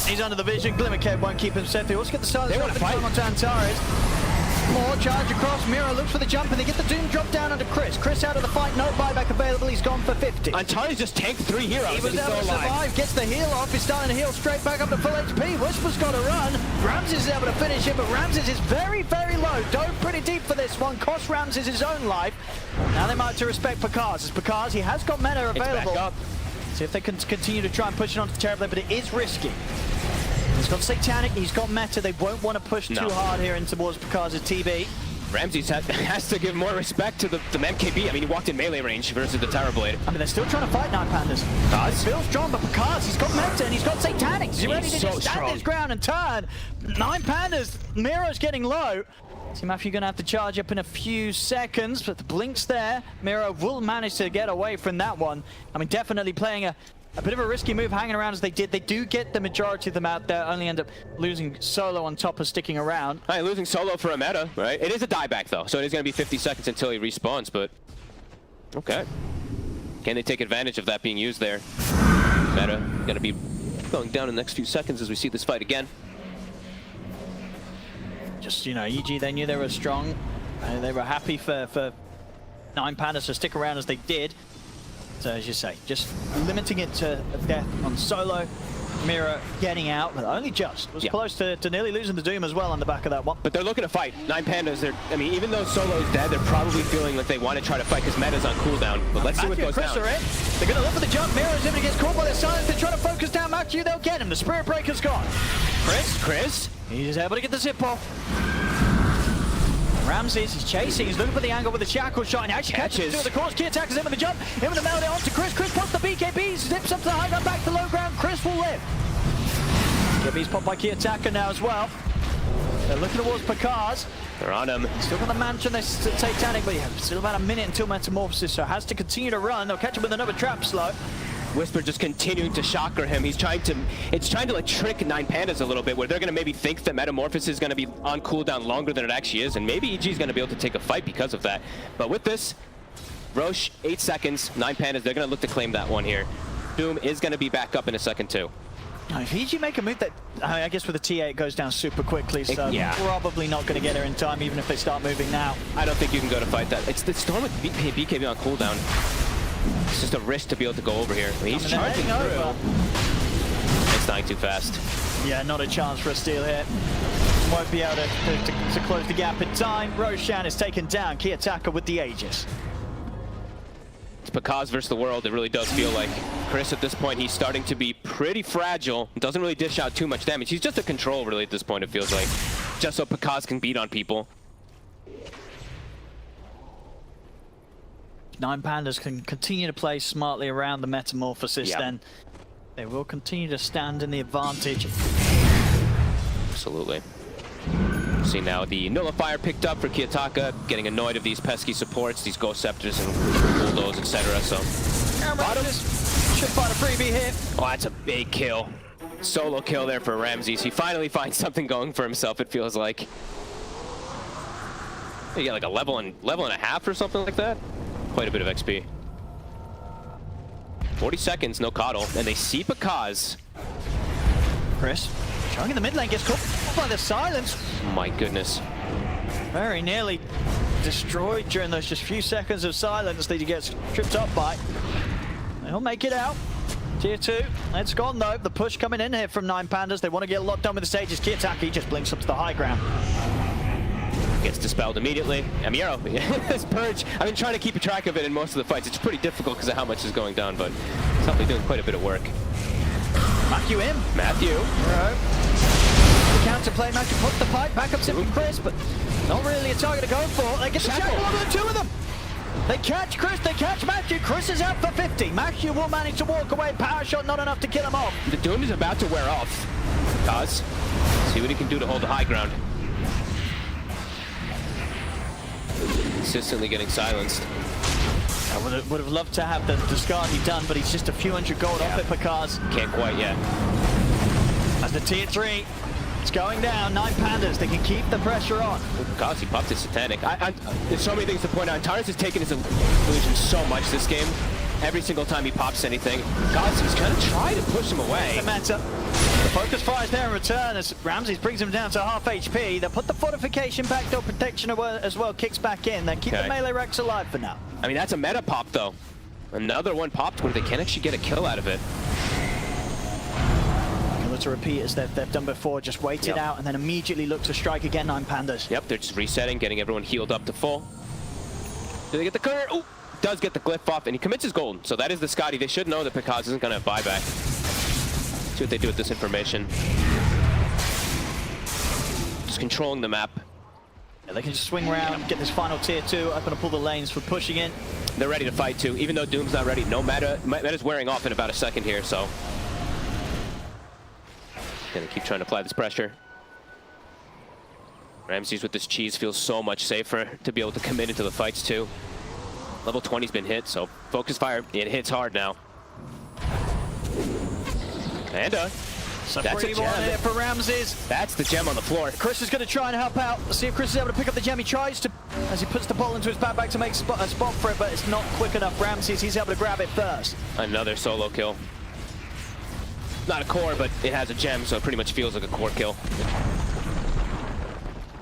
He's under the vision. Glimmer Cave won't keep him safe. They also get the silence. They want to fight. On to Antares. more. Charge across. Miro looks for the jump, and they get the Doom drop down onto Chris. Chris out of the fight. No buyback available. He's gone for 50. Antares just tanked 3 heroes. He was and he's able to still alive. survive. Gets the heal off. He's starting to heal straight back up to full HP. Whisper's got to run. Ramses is able to finish it, but Ramses is very, very low. Dove pretty deep for this one. Cost Ramses his own life. Now they might have to respect Pakaz. As Pakaz, he has got meta It's available. back up. See if they can continue to try and push it onto the Terror Blade, but it is risky. He's got Satanic, he's got meta. They won't want to push too hard here in towards Pakaz's TB. Ramses has to give more respect to the MKB. I mean, he walked in melee range versus the Terror Blade. I mean, they're still trying to fight 9Pandas. Kaz? Feels strong, but Pakaz, he's got meta and he's got Satanic. He's ready to so just stand strong. his ground and turn. 9Pandas, Miro's getting low. See, Matthew gonna have to charge up in a few seconds, but the blink's there. Miro will manage to get away from that one. I mean, definitely playing a bit of a risky move hanging around as they did. They do get the majority of them out there, only end up losing Solo on top of sticking around. All right, losing Solo for a meta, right? It is a dieback, though, so it is going to be 50 seconds until he respawns, but okay. Can they take advantage of that being used there? Meta going to be going down in the next few seconds as we see this fight again. Just, you know, EG, they knew they were strong. They were happy for 9Pandas to stick around as they did. So as you say, just limiting it to death on Solo. Mira getting out, but only just. Was close to nearly losing the Doom as well on the back of that one. But they're looking to fight. 9Pandas, I mean, even though Solo's dead, they're probably feeling like they want to try to fight because meta's on cooldown. But let's see what goes down. Are in. They're going to look for the jump. Mira's in, but he gets caught by the silence. They're trying to focus down Matthew. They'll get him. The Spirit Breaker's gone. Chris? He's able to get the zip off. Ramses, he's chasing, he's looking for the angle with the shackle shot, and he actually catches two of the course. Key attacks him with the jump, him with the melee onto Chris. Chris pops the BKB, zips up to the high ground, back to low ground. Chris will live. BKB's popped by Key attacker now as well. They're looking towards Pakaz. They're on him. Still got the Mansion, they're Satanic, but yeah, still about a minute until Metamorphosis, so has to continue to run. They'll catch him with another trap slow. Whisper just continuing to shocker him. It's trying to like trick 9Pandas a little bit, where they're gonna maybe think that Metamorphosis is gonna be on cooldown longer than it actually is, and maybe EG's gonna be able to take a fight because of that. But with this, Roche, 8 seconds, 9Pandas, they're gonna look to claim that one here. Doom is gonna be back up in a second too. Now, if EG make a move that, I guess with the TA it goes down super quickly, so probably not going to get her in time, even if they start moving now. I don't think you can go to fight that. It's the Storm with BKB on cooldown. It's just a risk to be able to go over here. I mean, he's charging through. It's dying too fast. Yeah, not a chance for a steal here. Won't be able to close the gap in time. Roshan is taken down. Key attacker with the Aegis. It's Pakaz versus the world. It really does feel like Chris at this point, he's starting to be pretty fragile. Doesn't really dish out too much damage. He's just a control really at this point, it feels like. Just so Pakaz can beat on people. 9Pandas can continue to play smartly around the Metamorphosis, then they will continue to stand in the advantage. Absolutely. See now the Nullifier picked up for Kiyotaka, getting annoyed of these pesky supports, these Ghost Scepters and Bulldoze, etc. So, should find a freebie here. Oh, that's a big kill. Solo kill there for Ramses. He finally finds something going for himself, it feels like. He got like a level and a half or something like that. Quite a bit of XP. 40 seconds, no coddle, and they see Pakaz. Chris, showing in the mid lane, gets caught by the silence. My goodness. Very nearly destroyed during those just few seconds of silence that he gets tripped up by. He'll make it out. Tier 2, it's gone though. The push coming in here from 9Pandas. They want to get a lot done with the stages. Kiyotaki just blinks up to the high ground. Gets dispelled immediately. Amiro, this purge, I've been trying to keep a track of it in most of the fights. It's pretty difficult because of how much is going down, but it's definitely doing quite a bit of work. Matthew in. Matthew. Right. The counter play, Matthew puts the pipe back up to Chris, but not really a target to go for. They get the shackle over the two of them. They catch Chris, they catch Matthew. Chris is out for 50. Matthew will manage to walk away. Power shot not enough to kill him off. The Doom is about to wear off. Kaz, see what he can do to hold the high ground. Consistently getting silenced. I would have loved to have the discard he done, but he's just a few hundred gold off it, Pakaz. Can't quite yet. As the tier 3, it's going down. 9Pandas, they can keep the pressure on. Pakaz, he popped his Satanic. There's so many things to point out. Antares has taken his illusion so much this game. every single time he pops anything. Gods, he's kind of trying to push him away. The meta. The focus fire is there in return as Ramses brings him down to half HP. They'll put the fortification back, door protection as well, kicks back in. They keep the melee Rex alive for now. I mean, that's a meta pop, though. Another one popped where they can't actually get a kill out of it. To repeat as they've done before, just wait it out and then immediately look to strike again, 9Pandas. Yep, they're just resetting, getting everyone healed up to full. Do they get the clear? Ooh, does get the glyph off, and he commits his gold. So that is the Scotty. They should know that Picaz isn't going to have buyback. See what they do with this information. Just controlling the map. Yeah, they can just swing around, get this final tier 2, up and pull the lanes for pushing in. They're ready to fight too, even though Doom's not ready. No meta's wearing off in about a second here, so. Gonna keep trying to apply this pressure. Ramses with this cheese feels so much safer to be able to commit into the fights too. Level 20's been hit, so focus fire, it hits hard now. And that's a gem here for Ramses. That's the gem on the floor. Chris is going to try and help out. See if Chris is able to pick up the gem. He tries to, as he puts the ball into his backpack to make a spot for it, but it's not quick enough. Ramses, he's able to grab it first. Another solo kill. Not a core, but it has a gem, so it pretty much feels like a core kill.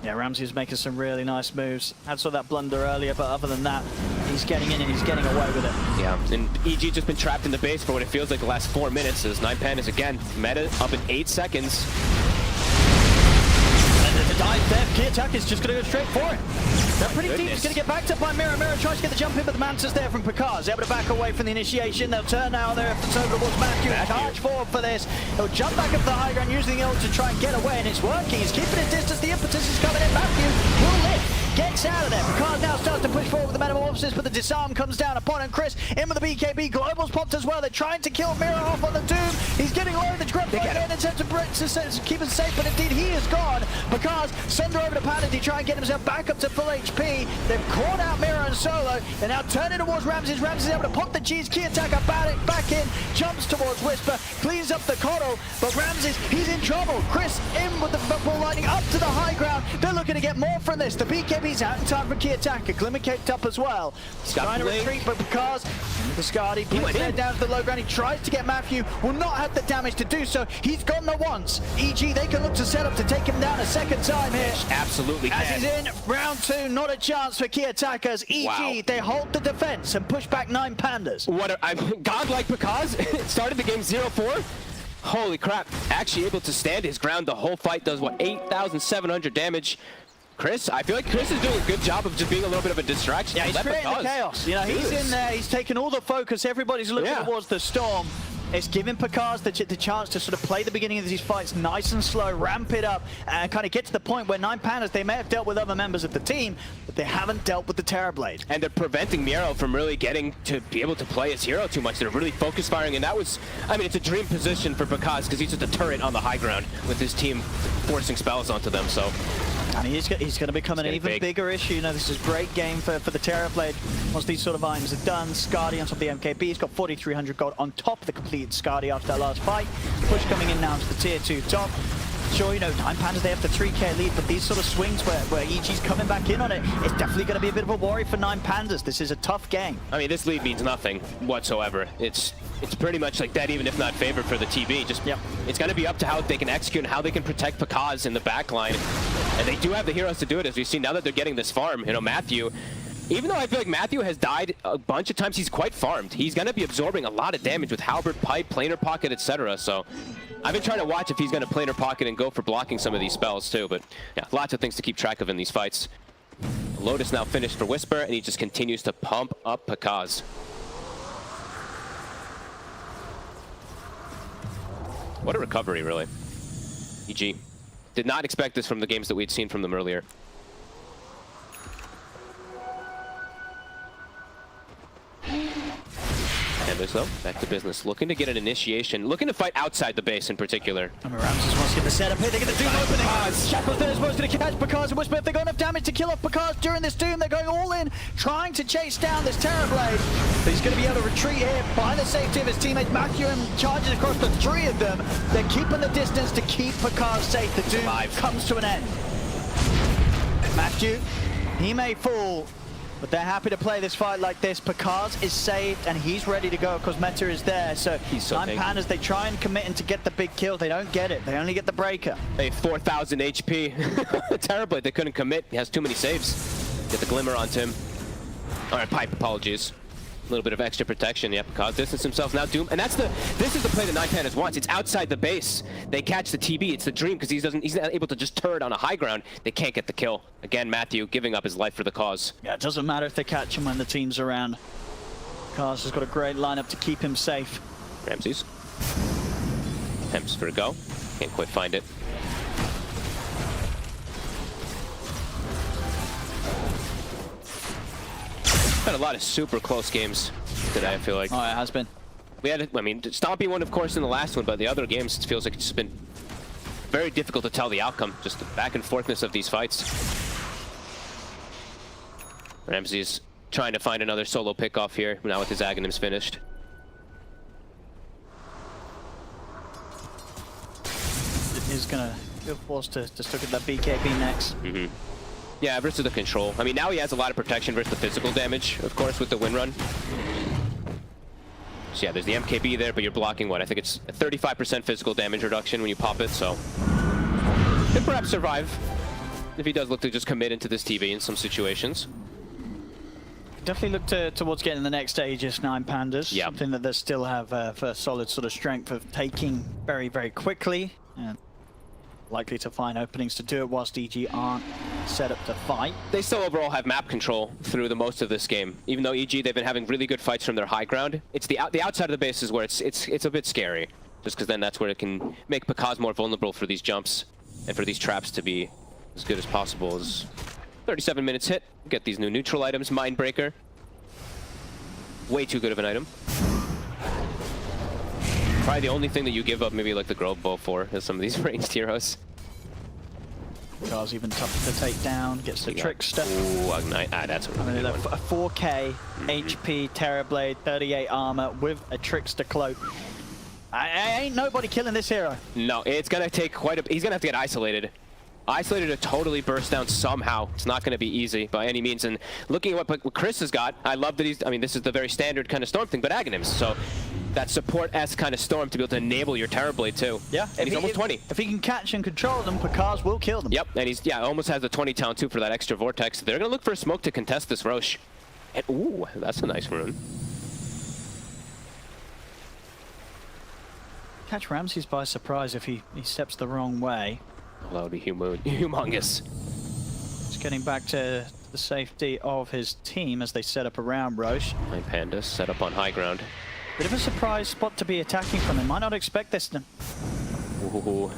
Yeah, Ramses making some really nice moves. Had saw that blunder earlier, but other than that, he's getting in and he's getting away with it. Yeah, and EG just been trapped in the base for what it feels like the last 4 minutes as 9Pandas again. Meta up in 8 seconds. And the dive there, key attack is just going to go straight for it. They're pretty deep. He's going to get backed up by Mira. Mira tries to get the jump in, but the Mantis there from Picaz. Able to back away from the initiation. They'll turn now there after turn towards Matthew. Charge forward for this. He'll jump back up the high ground using the ult to try and get away, and it's working. He's keeping a distance. The impetus is coming in. Matthew will live. Gets out of there. Picaz now starts to push forward with the Metamorphosis, but the disarm comes down upon him. Chris in with the BKB. Global's popped as well. They're trying to kill Mira off on the Doom. He's getting low. The grab right in attempt to keep him safe, but indeed he is gone. Picaz Sunder over to Panda to try and get himself back up to full HP. They've caught out Mira and Solo. They're now turning towards Ramses. Ramses able to pop the cheese. Key attacker back in. Jumps towards Whisper. Cleans up the coddle. But Ramses, he's in trouble. Chris in with the football lighting up to the high ground. They're looking to get more from this. The BKB's out in time for key attacker. Glimmer caked up as well. Trying to retreat, but because the Scotty puts head down to the low ground. He tries to get Matthew. Will not have the damage to do so. He's gone there once. EG, they can look to set up to take him down a second time here. Absolutely can. As he's in round 2, not a chance for key attackers. EG, they hold the defense and push back 9Pandas. Godlike Picaz started the game 0-4. Holy crap. Actually able to stand his ground the whole fight. Does what, 8,700 damage. Chris, I feel like Chris is doing a good job of just being a little bit of a distraction. Yeah, he's creating the chaos. You know, he's in there, he's taking all the focus. Everybody's looking towards the storm. It's giving Picaz the chance to sort of play the beginning of these fights nice and slow, ramp it up, and kind of get to the point where 9Pandas, they may have dealt with other members of the team, but they haven't dealt with the Terrorblade. And they're preventing Miro from really getting to be able to play his hero too much. They're really focus firing, and that was, I mean, it's a dream position for Picaz because he's just a turret on the high ground with his team forcing spells onto them, so. And he's going to become an even bigger issue. You know, this is a great game for the Terrorblade. Once these sort of items are done, Skadi on top of the MKB, he's got 4,300 gold on top of the completed Skadi after that last fight. Push coming in now to the tier 2 top. Sure, you know, 9Pandas, they have the 3k lead, but these sort of swings where EG's coming back in on it, it's definitely going to be a bit of a worry for 9Pandas. This is a tough game. I mean, this lead means nothing whatsoever. It's pretty much like dead, even if not favored for the TB. Just it's going to be up to how they can execute and how they can protect Picaz in the back line. And they do have the heroes to do it, as we've seen now that they're getting this farm. You know, Matthew, even though I feel like Matthew has died a bunch of times, he's quite farmed. He's going to be absorbing a lot of damage with Halberd, Pipe, Planar Pocket, etc. So I've been trying to watch if he's going to Planar Pocket and go for blocking some of these spells too. But yeah, lots of things to keep track of in these fights. Lotus now finished for Whisper, and he just continues to pump up Picaz. What a recovery, really. EG. Did not expect this from the games that we'd seen from them earlier. Pandas, though, back to business. Looking to get an initiation. Looking to fight outside the base in particular. I mean, Ramses wants to get the setup here. They get the Doom opening. Shackles there is supposed to catch Picaz and Whisper. If they got enough damage to kill off Picaz during this Doom, they're going all in, trying to chase down this Terrorblade. But he's going to be able to retreat here by the safety of his teammate Matthew, and charges across the 3 of them. They're keeping the distance to keep Picaz safe. The Doom comes to an end. Matthew, he may fall, But they're happy to play this fight like this. Picard is saved and he's ready to go because Meta is there. So, He's so 9Pandas, they try and commit and to get the big kill. They don't get it. They only get the breaker. Hey, 4,000 HP. Terribly, they couldn't commit. He has too many saves. Get the glimmer onto him. All right, Pipe, apologies. A little bit of extra protection. Yeah, Picard distance himself now. Doom, and this is the play that 9Pandas wants. It's outside the base. They catch the TB. It's the dream because he's not able to just turret on a high ground. They can't get the kill. Again, Matthew giving up his life for the cause. Yeah, it doesn't matter if they catch him when the team's around. Picard has got a great lineup to keep him safe. Ramses attempts for a go. Can't quite find it. Had a lot of super close games today, I feel like. Oh, it has been. We had, I mean, Stompy won, of course, in the last one, but the other games, it feels like it's just been very difficult to tell the outcome. Just the back and forthness of these fights. Ramsey's trying to find another solo pickoff here, now with his Aghanims finished. He's gonna feel forced to just look at that BKB next. Yeah, versus the control. I mean, now he has a lot of protection versus the physical damage, of course, with the win run. So yeah, there's the MKB there, but you're blocking what? I think it's a 35% physical damage reduction when you pop it, so could perhaps survive if he does look to just commit into this TV in some situations. Definitely look towards getting the next stage as 9Pandas. Yeah. Something that they still have a solid sort of strength of taking very, very quickly. And likely to find openings to do it whilst EG aren't set up to fight. They still overall have map control through the most of this game. Even though EG, they've been having really good fights from their high ground. It's the outside of the base is where it's a bit scary. Just because then that's where it can make Picard more vulnerable for these jumps and for these traps to be as good as possible. As 37 minutes hit, get these new neutral items, Mindbreaker. Way too good of an item. Probably the only thing that you give up maybe like the Grove Bow for is some of these ranged heroes. Picard's even tougher to take down, gets the Trickster. Ooh, Ignite. Ah, that's a really good one. A 4k HP Terrorblade, 38 armor with a Trickster cloak. I ain't nobody killing this hero. No, it's gonna take quite a... He's gonna have to get isolated. Isolated to totally burst down somehow. It's not gonna be easy by any means. And looking at what Chris has got, I love that he's... I mean, this is the very standard kind of Storm thing, but Aghanims. So that support-esque kind of Storm to be able to enable your Terrorblade too. Yeah. And he's almost 20. If he can catch and control them, Picard will kill them. Yep, and he's, yeah, almost has the 20 talent too for that extra Vortex. They're gonna look for a smoke to contest this Roche. And ooh, that's a nice rune. Catch Ramses by surprise if he steps the wrong way. Oh, that would be humongous. Just getting back to the safety of his team as they set up around Roche. 9Pandas set up on high ground. Bit of a surprise spot to be attacking from. They might not expect this. Ooh.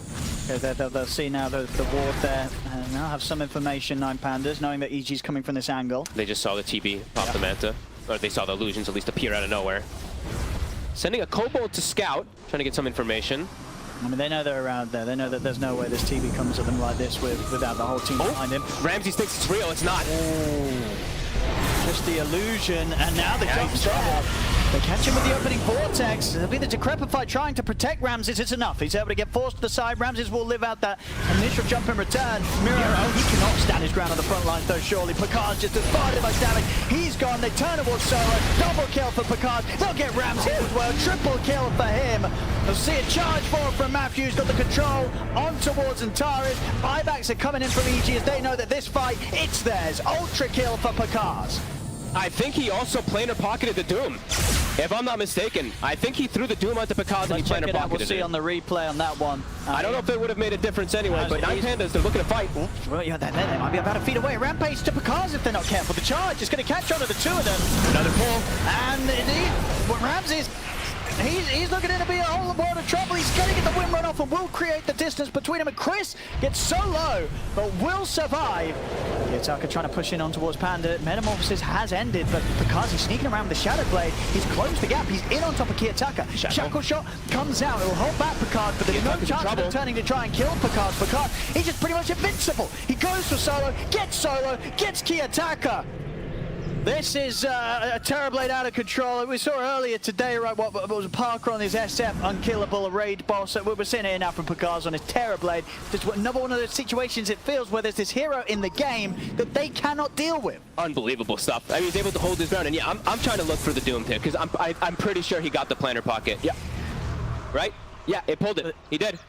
Okay, they'll see now the ward there. And now have some information, 9Pandas, knowing that EG's coming from this angle. They just saw the TB pop the Manta. Or they saw the illusions at least appear out of nowhere. Sending a Kobold to scout, trying to get some information. I mean, they know they're around there. They know that there's no way this TB comes at them like this without the whole team behind him. Ramsey thinks it's real, it's not. Just the illusion, and now the jump's there. They catch him with the opening vortex. It'll be the Decrepify trying to protect Ramses. It's enough. He's able to get forced to the side. Ramses will live out that initial jump in return. Miro, he cannot stand his ground on the front lines though, surely. Picard's just as far as damage. He's gone. They turn towards Solo. Double kill for Picard. They'll get Ramses as well. Triple kill for him. They'll see a charge forward from Matthews. Got the control on towards Antares. Buybacks are coming in from EG as they know that this fight, it's theirs. Ultra kill for Picard. I think he also planar pocketed the Doom. If I'm not mistaken, I think he threw the Doom onto Picard and he planar pocketed it. We'll see on the replay on that one. I don't know if it would have made a difference anyway, but 9Pandas, they're looking to fight. Well, yeah, they might be about a feet away. Rampage to Picard if they're not careful. The charge is going to catch on to the two of them. Another pull. And indeed, Ramses, he's looking to be a whole world of trouble. He's going to get the win run off and will create the distance between him. And Chris gets so low, but will survive. Kiyotaka trying to push in on towards Panda. Metamorphosis has ended, but Picard's sneaking around with the Shadow Blade. He's closed the gap. He's in on top of Kiyotaka. Shackle shot comes out. It'll hold back Picard, but there's no chance of him turning to try and kill Picard. Picard, he's just pretty much invincible. He goes for Solo, gets Kiyotaka. This is a Terrorblade out of control. We saw earlier today, right, what was a Parker on his SF, unkillable, a raid boss. We're seeing it here now from Picard's on his Terrorblade. Just another one of those situations it feels where there's this hero in the game that they cannot deal with. Unbelievable stuff. I mean, he's able to hold his ground, and yeah, I'm trying to look for the Doom pick, because I'm pretty sure he got the planter pocket. Yeah. Right? Yeah, it pulled it. He did.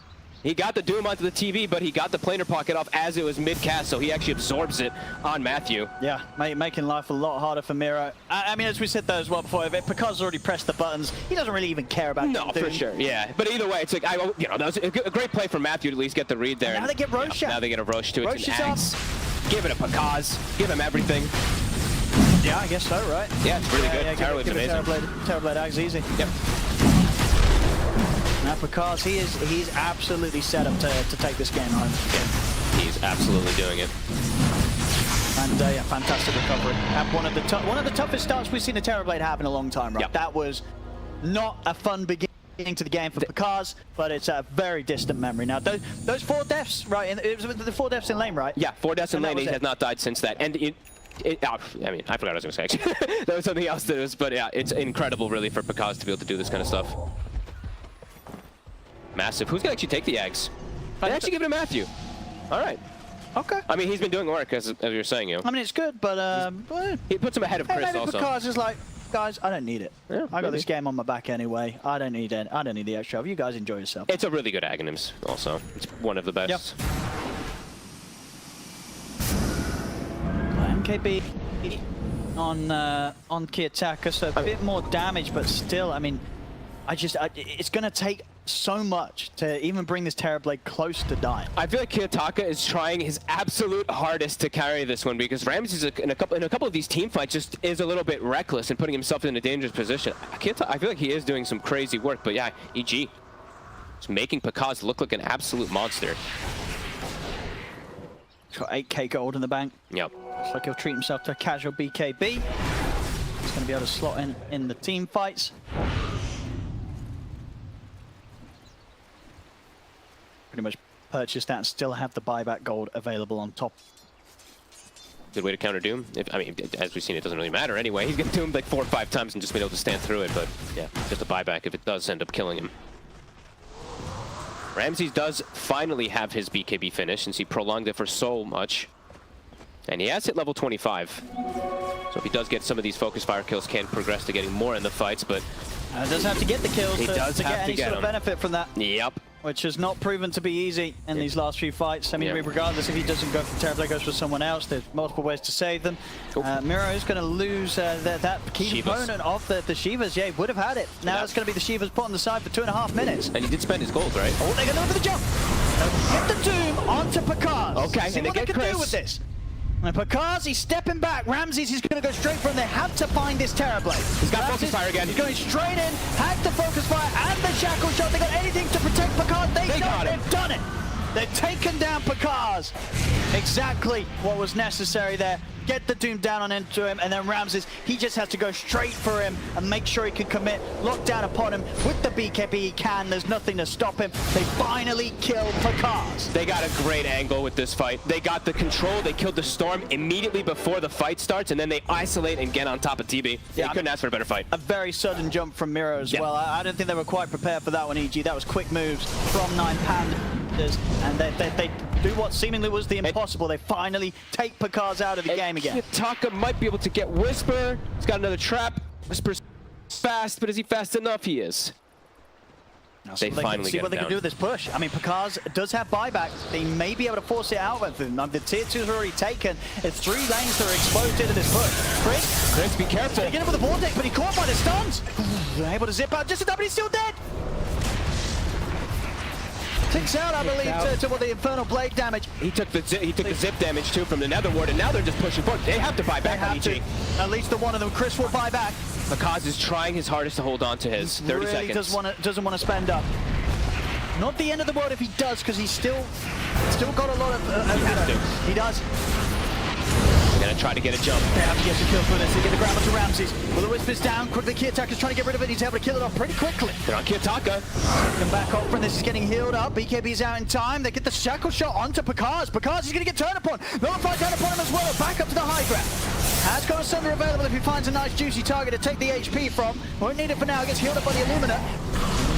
He got the Doom onto the TV, but he got the planar pocket off as it was mid-cast, so he actually absorbs it on Matthew. Yeah, making life a lot harder for Miro. I mean, as we said though as well before, if Picard's already pressed the buttons, he doesn't really even care about No, for sure, yeah. But either way, it's like, you know, that was a great play from Matthew to at least get the read there. And now they get Roche. Now they get a Roche to it. Roche It's an is axe. Give it a Pakaz. Give him everything. Yeah, I guess so, right? Yeah, it's really good. Yeah, Terrorblade is amazing. Terrorblade axe easy. Yep. Now Picard, he's absolutely set up to take this game home. Yeah, he's absolutely doing it. And yeah, fantastic recovery. One of the toughest starts we've seen a Terrorblade have in a long time, right? Yep. That was not a fun beginning to the game for Picard, but it's a very distant memory. Now, those 4 deaths, right? It was the 4 deaths in lane, right? Yeah, 4 deaths in lane. He has it. not died since that. And I mean, I forgot what I was going to say, actually. That was something else that was, but yeah, it's incredible, really, for Picard to be able to do this kind of stuff. Massive. Who's going to actually take the eggs? They actually give it to Matthew. All right. Okay. I mean, he's been doing work, as you're saying, you know. I mean, it's good, but He puts him ahead of Chris maybe also. Picard's just like, guys, I don't need it. Yeah, I got maybe. this game on my back anyway. I don't need it. I don't need the extra. You guys enjoy yourself. It's a really good Aghanims, also. It's one of the best. Yep. MKB on Kiyotaka, so a bit more damage, but still, I mean, it's going to take so much to even bring this Terrorblade close to dying. I feel like Kiyotaka is trying his absolute hardest to carry this one, because Ramses in a couple of these team fights just is a little bit reckless and putting himself in a dangerous position. I feel like he is doing some crazy work, but yeah, EG. It's making Pakaz look like an absolute monster. He's got 8k gold in the bank. Yep. Looks like he'll treat himself to a casual BKB. He's going to be able to slot in the team fights. Pretty much purchase that and still have the buyback gold available on top. Good way to counter Doom. I mean, as we've seen, it doesn't really matter anyway. He's getting Doomed like 4 or 5 times and just been able to stand through it, but yeah, just a buyback if it does end up killing him. Ramses does finally have his BKB finish since he prolonged it for so much. And he has hit level 25. So if he does get some of these focus fire kills, can progress to getting more in the fights, but... does have to get the kills He does to have get to any get sort of them. benefit from that. Yep. Which has not proven to be easy in these last few fights. I mean, Yeah. regardless if he doesn't go for Terrorblade, goes for someone else, there's multiple ways to save them. Miro is going to lose that key Shivas. component of the Shivas. Yeah, he would have had it. Now Yeah. it's going to be the Shivas put on the side for 2.5 minutes. And he did spend his gold, right? Oh, they're going to go for the jump. Get the Doom onto Picard. Okay, See and they what they get can do Chris. with this. And Picard, he's stepping back. Ramses is going to go straight for him. They have to find this Terrorblade. He's got Ramses focus fire again. He's going straight in, had the focus fire and the shackle shot. They got anything to protect Picard. They got him. They've done it. They've taken down Picard. Exactly what was necessary there. Get the Doom down on into him, and then Ramses, he just has to go straight for him and make sure he can commit, lock down upon him. With the BKB he can, there's nothing to stop him. They finally killed Picard. They got a great angle with this fight. They got the control, they killed the Storm immediately before the fight starts, and then they isolate and get on top of TB. They couldn't ask for a better fight. A very sudden jump from Miro as Yeah. well. I don't think they were quite prepared for that one, EG. That was quick moves from 9Pandas, and they do what seemingly was the impossible. They finally take Picard out of the game again. Kiyotaka might be able to get Whisper. He's got another trap. Whisper's fast, but is he fast enough? He is. Now, They so finally can see get what him they can down. do with this push. I mean, Picard does have buyback. They may be able to force it out with them. The tier 2s are already taken. It's 3 lanes that are exposed into this push. Chris, be careful. They get him with the vortex, but he caught by the stuns. They're able to zip out just enough, but he's still dead. Ticks out, I believe, to what the Infernal Blade damage. He took the zip damage too from the Nether Ward, and now they're just pushing forward. They have to buy They back on have to. EG. At least the one of them, Chris, will buy back. Pakaz is trying his hardest to hold on to his 30 really seconds. doesn't want to spend up. Not the end of the world if he does, because he's still got a lot of. He has to. He does. They're gonna Gonna try to get a jump. They have to get the kill for this. They get the grab onto Ramses. Well, the Whisper's down. Quickly, Kiyotaka's trying to get rid of it. He's able to kill it off pretty quickly. They're on Kiyotaka. Come back off from this. Is getting healed up. BKB's out in time. They get the shackle shot onto Pakaz. Pakaz is going to get turned upon. Nullify turned upon him as well. Back up to the high ground. Has got a Sunder available if he finds a nice juicy target to take the HP from. Won't need it for now. Gets healed up by the Illumina.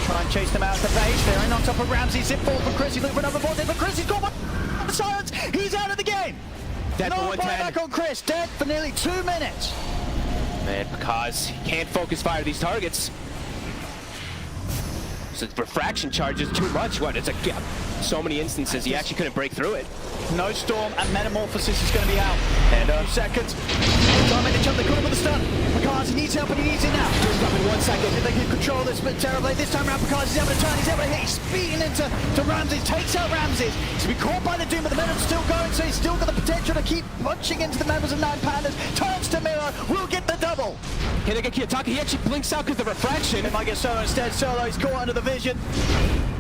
Try and chase them out of the base. They're in on top of Ramsey. Zip ball from Chris. He's looking for another ball. But Chris, he's got one. The silence. He's out of the game. Dead for No 110. back on Chris. Dead for nearly 2 minutes. Man, because he can't focus fire these targets. So refraction charge is too much. What? It's like so many instances he actually couldn't break through it. No Storm and Metamorphosis is going to be out. And 2 seconds. Try and make the jump. They caught him with the stun. Pakaz, he needs help and he needs it now. Doom's up in 1 second. If they can control this bit terribly. This time around, Pakaz is able to turn. He's able to hit. He's speeding into Ramses. Takes out Ramses. He's been caught by the Doom, but the Metam's still going, so he's still got the potential to keep punching into the members of 9Pandas. Turns to Mirror. Will get the double. Can they get Kiyotaka? He actually blinks out because of the refraction. They might get Solo instead. Solo, he's caught under the vision.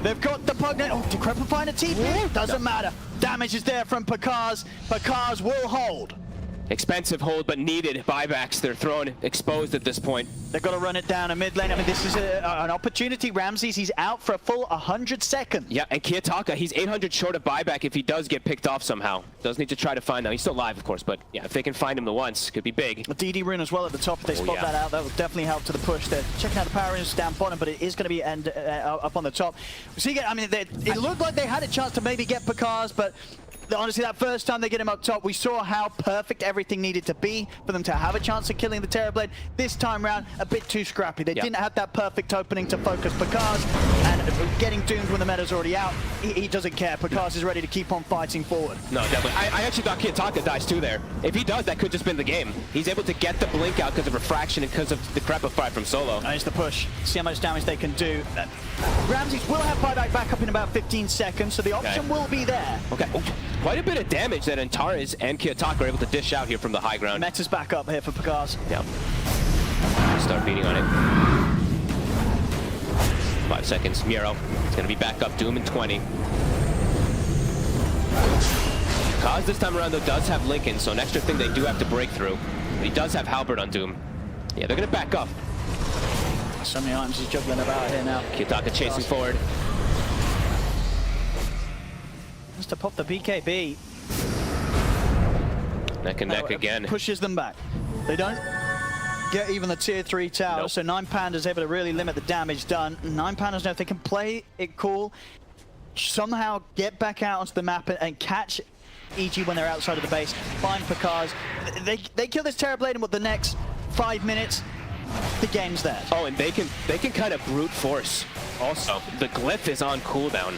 They've got the Pugnet. Oh, Decrepifying a TP. Doesn't matter. Damage is there from Pakaz. Pakaz will hold. Expensive hold, but needed buybacks. They're thrown exposed at this point. They've got to run it down in mid lane. I mean, this is an opportunity. Ramses, he's out for a full 100 seconds. Yeah, and Kiyotaka, he's 800 short of buyback if he does get picked off somehow. Does need to try to find them. He's still alive, of course, but yeah, if they can find him the once, could be big. The DD rune as well at the top. If they spot that out, that will definitely help to the push. They're checking out the power runes down bottom, but it is going to be up on the top. So I mean, it looked like they had a chance to maybe get Pakaz, but honestly, that first time they get him up top, we saw how perfect everything needed to be for them to have a chance of killing the Terrorblade. This time round, a bit too scrappy. They didn't have that perfect opening to focus Pakaz, and getting doomed when the meta's already out, he doesn't care. Pakaz is ready to keep on fighting forward. No, definitely. I actually thought Kiyotaka dies too there. If he does, that could just been the game. He's able to get the blink out because of refraction and because of the Decrepify from Solo. And it's the push. See how much damage they can do. Ramses will have buyback back up in about 15 seconds, so the option will be there. Okay. Oh, quite a bit of damage that Antares and Kiyotaka are able to dish out here from the high ground. Meta's back up here for Pakaz. Yeah. Start beating on it. 5 seconds. Miro. It's going to be back up. Doom in 20. Kaz this time around, though, does have Lincoln, so an extra thing they do have to break through. But he does have Halberd on Doom. Yeah, they're going to back up. So many items he's juggling about here now. Kiyotaka chasing forward. Just to pop the BKB. Neck and neck again. Pushes them back. They don't get even the tier 3 tower, Nope. so 9Pandas able to really limit the damage done. 9Pandas know if they can play it cool, somehow get back out onto the map and catch EG when they're outside of the base, find Pakaz. They kill this Terrorblade in what, the next 5 minutes, the game's there. Oh, and they can kind of brute force. Also, the glyph is on cooldown.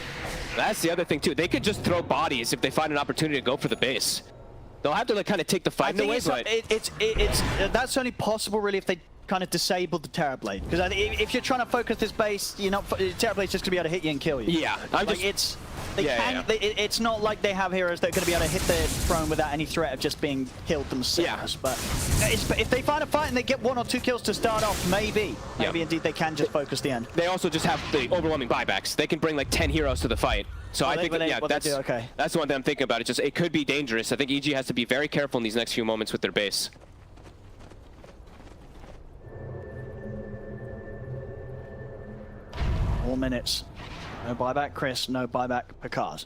That's the other thing too. They could just throw bodies if they find an opportunity to go for the base. They'll have to like kind of take the fight away, but that's only possible really if they kind of disable the Terrorblade. Because if you're trying to focus this base, you're not. Terrorblade's just gonna be able to hit you and kill you. Yeah, it's not like they have heroes that are going to be able to hit their throne without any threat of just being killed themselves. But if they find a fight and they get 1 or 2 kills to start off, maybe indeed they can just focus the end. They also just have the overwhelming buybacks. They can bring like 10 heroes to the fight. So I think that's the one that I'm thinking about. It's just it could be dangerous. I think EG has to be very careful in these next few moments with their base. More minutes. No buyback, Chris. No buyback, Pakaz.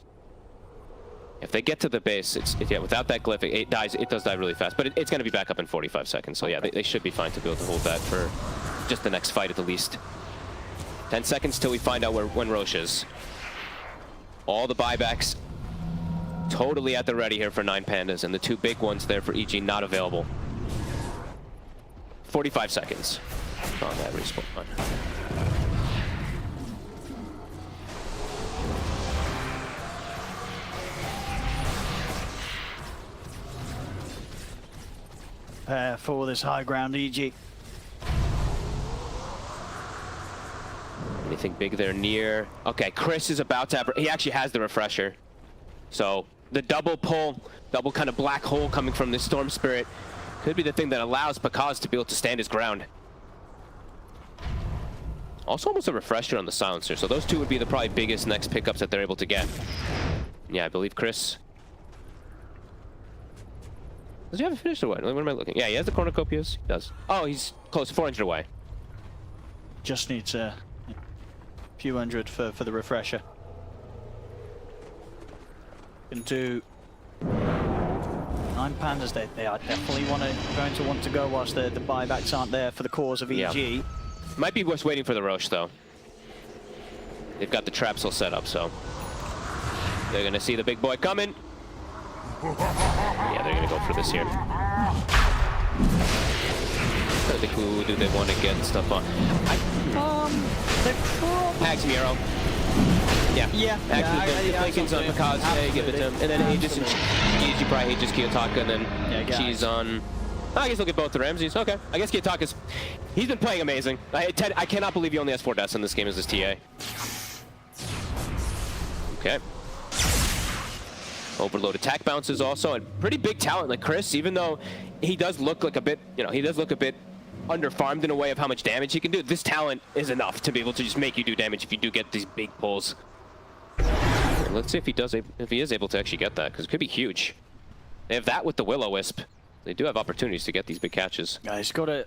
If they get to the base, without that glyph, it dies. It does die really fast, but it's going to be back up in 45 seconds. So yeah, they should be fine to be able to hold that for just the next fight at the least. 10 seconds till we find out when Roche is. All the buybacks totally at the ready here for 9Pandas, and the 2 big ones there for EG not available. 45 seconds on that respawn. For this high ground, EG. Anything big there near? Okay, Chris is about to have... He actually has the refresher. So the double pull, double kind of black hole coming from this Storm Spirit could be the thing that allows Pakaz to be able to stand his ground. Also almost a refresher on the silencer. So those 2 would be the probably biggest next pickups that they're able to get. Yeah, I believe Chris Does he have a finish or what? What am I looking? Yeah, he has the cornucopias. He does. Oh, he's close, 400 away. Just needs a few hundred for the refresher. Can do 9Pandas. They are definitely going to want to go whilst the buybacks aren't there for the cause of EG. Yeah. Might be worth waiting for the Roche though. They've got the traps all set up, so they're gonna see the big boy coming. Yeah, they're gonna go for this here. I think who do they want to get stuff on? Hags Miro. Yeah. Yeah. Lincoln's on Pakaze, give it to him. And then Aegis and Cheese, you probably Aegis Kiyotaka, and then Cheese on... I guess we'll get both the Ramses. Okay. I guess Kiyotaka's... He's been playing amazing. I cannot believe he only has 4 deaths in this game as his TA. Okay. Overload attack bounces also, and pretty big talent like Chris, even though he does look like a bit, he does look a bit under-farmed in a way of how much damage he can do. This talent is enough to be able to just make you do damage if you do get these big pulls. And let's see if he is able to actually get that, because it could be huge. They have that with the Will-O-Wisp. They do have opportunities to get these big catches. Guys, got to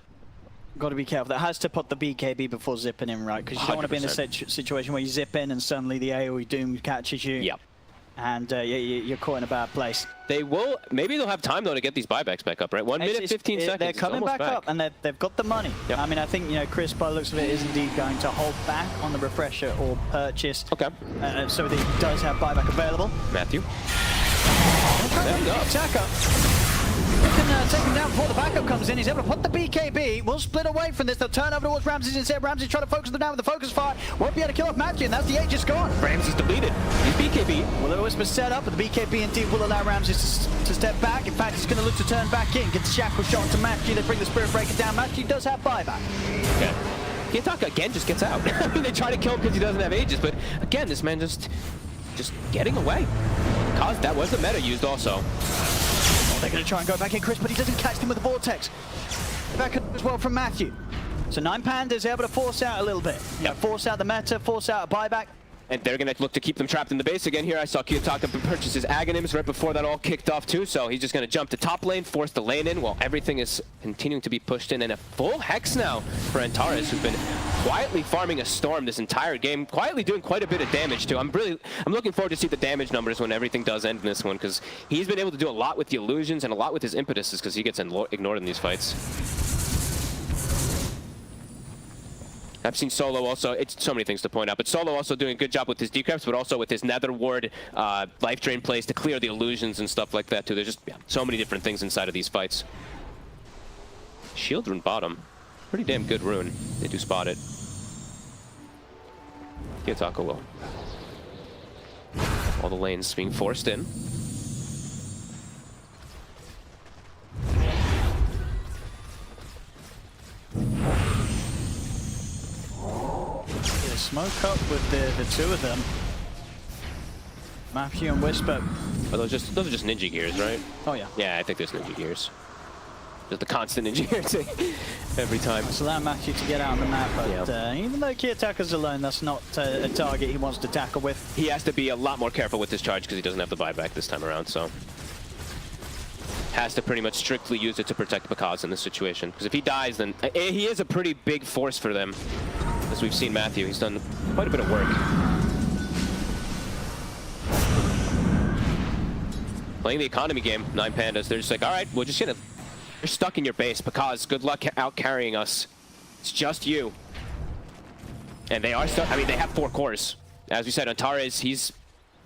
be careful. That has to put the BKB before zipping in, right? Because you don't want to be in a situation where you zip in and suddenly the AoE Doom catches you. Yep. And you're caught in a bad place. They will, maybe they'll have time though to get these buybacks back up, right? 1 minute, 15 seconds. They're coming back up, and they've got the money. Yep. I mean, I think Chris, by the looks of it, is indeed going to hold back on the refresher or purchase. Okay. So he does have buyback available. Matthew. There you go. Attacker. We can take him down before the backup comes in. He's able to put the BKB. We'll split away from this. They'll turn over towards Ramses instead. Ramses trying to focus them down with the focus fire. Won't be able to kill off Matthew, and that's the Aegis gone. Ramses deleted. He's BKB. Will-O-Wisp is set up, but the BKB indeed will allow Ramses to step back. In fact, he's going to look to turn back in. Gets shackle shot to Matthew. They bring the Spirit Breaker down. Matthew does have buyback. Okay. Kiyotaka again just gets out. I mean, they try to kill him because he doesn't have Aegis, but again, this man just getting away. Cause that was the meta used also. They're going to try and go back in, Chris, but he doesn't catch them with the Vortex. Back as well from Matthew. So 9Pandas able to force out a little bit. Yep. Force out the meta, force out a buyback. And they're going to look to keep them trapped in the base again here. I saw Kiyotaka purchase his Aghanims right before that all kicked off too, so he's just going to jump to top lane, force the lane in while everything is continuing to be pushed in. And a full Hex now for Antares, who's been quietly farming a Storm this entire game, quietly doing quite a bit of damage too. I'm looking forward to see the damage numbers when everything does end in this one, because he's been able to do a lot with the illusions and a lot with his impetuses, because he gets ignored in these fights. I've seen Solo also, it's so many things to point out, but Solo also doing a good job with his decreps, but also with his Nether Ward life drain plays to clear the illusions and stuff like that too. There's just so many different things inside of these fights. Shield rune bottom. Pretty damn good rune. They do spot it. Kiyotaka will. All the lanes being forced in. Smoke up with the two of them. Matthew and Whisper. Are those are just ninja gears, right? Oh yeah. Yeah, I think there's ninja gears. Just the constant ninja gear thing every time. It's allowing Matthew to get out on the map, but even though Kiyotaka's alone, that's not a target he wants to tackle with. He has to be a lot more careful with his charge because he doesn't have the buyback this time around, so has to pretty much strictly use it to protect Pakaze in this situation. Because if he dies, then he is a pretty big force for them. As we've seen Matthew, he's done quite a bit of work. Playing the economy game, 9Pandas, they're just like, all right, we're just gonna... You're stuck in your base. Pakaze, good luck out carrying us. It's just you. And they are stuck. I mean, they have 4 cores. As we said, Antares, he's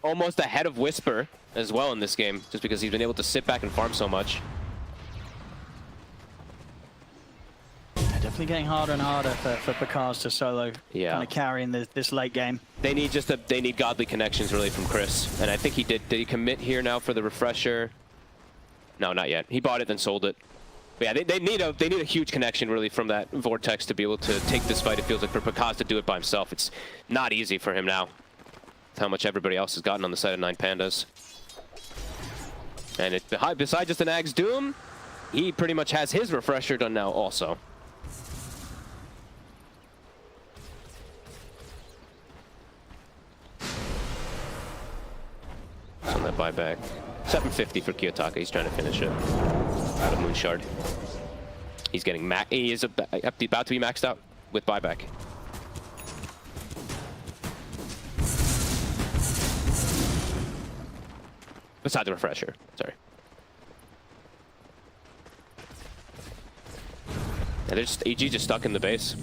almost ahead of Whisper as well in this game, just because he's been able to sit back and farm so much. Definitely getting harder and harder for Pakaze to solo kind of carrying this late game. They need they need godly connections really from Chris, and I think he did. Did he commit here now for the refresher? No, not yet. He bought it then sold it. But yeah, they need a huge connection really from that Vortex to be able to take this fight. It feels like for Pakaze to do it by himself, it's not easy for him now. With how much everybody else has gotten on the side of 9Pandas. And besides just an Ag's Doom, he pretty much has his refresher done now also. On that buyback. 750 for Kiyotaka, he's trying to finish it. out of Moonshard. He's getting he is about to be maxed out with buyback. Beside the refresher, sorry. Yeah, they're just EG just stuck in the base.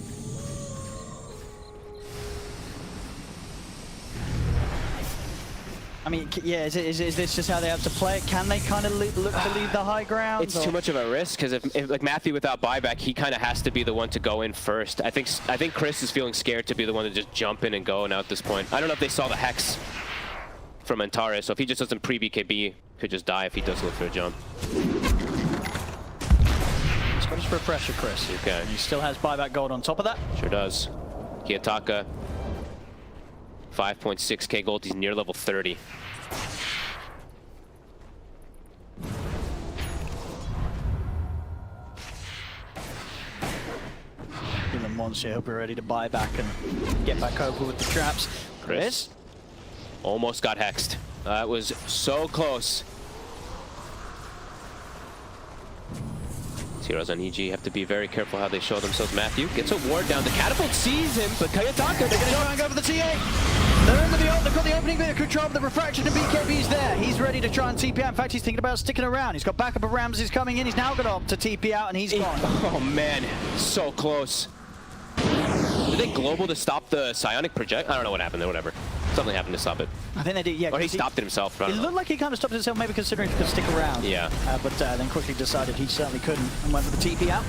I mean, yeah, is this just how they have to play it? Can they kind of look to leave the high ground? It's too much of a risk because if like Matthew without buyback, he kind of has to be the one to go in first. I think Chris is feeling scared to be the one to just jump in and go now at this point. I don't know if they saw the hex from Antares, so if he just doesn't pre-BKB, could just die if he does look for a jump. Scottish refresher, Chris. Okay. He still has buyback gold on top of that. Sure does. Kiyotaka, 5.6k gold. He's near level 30. Give them once here. Hope we're ready to buy back and get back over with the traps. Chris? Almost got hexed. That was so close. Zeros on EG have to be very careful how they show themselves. Matthew gets a ward down. The catapult sees him, but Kayataka, they're going to try and go for the TA. They're in the ult. They've got the opening bit of control, but the refraction and BKB's there. He's ready to try and TP out. In fact, he's thinking about sticking around. He's got backup of Ramses coming in. He's now going to opt to TP out, and he's gone. Oh man, so close. Did they global to stop the psionic project? I don't know what happened there, whatever. Something happened to stop it. I think they did, yeah. Or he stopped it himself. It looked like he kind of stopped himself, maybe considering he could stick around. Yeah. But then quickly decided he certainly couldn't and went for the TP out.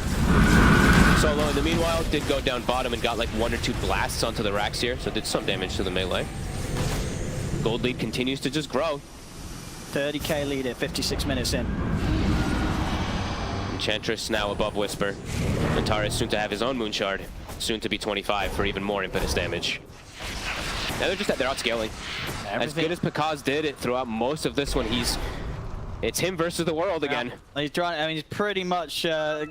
Solo in the meanwhile did go down bottom and got like 1 or 2 blasts onto the racks here, so did some damage to the melee. Gold lead continues to just grow. 30k lead at 56 minutes in. Enchantress now above Whisper. Antares soon to have his own Moonshard. Soon to be 25 for even more impetus damage. Now they're outscaling. As good as Pakaz did it throughout most of this one, it's him versus the world again. He's trying. I mean, he's pretty much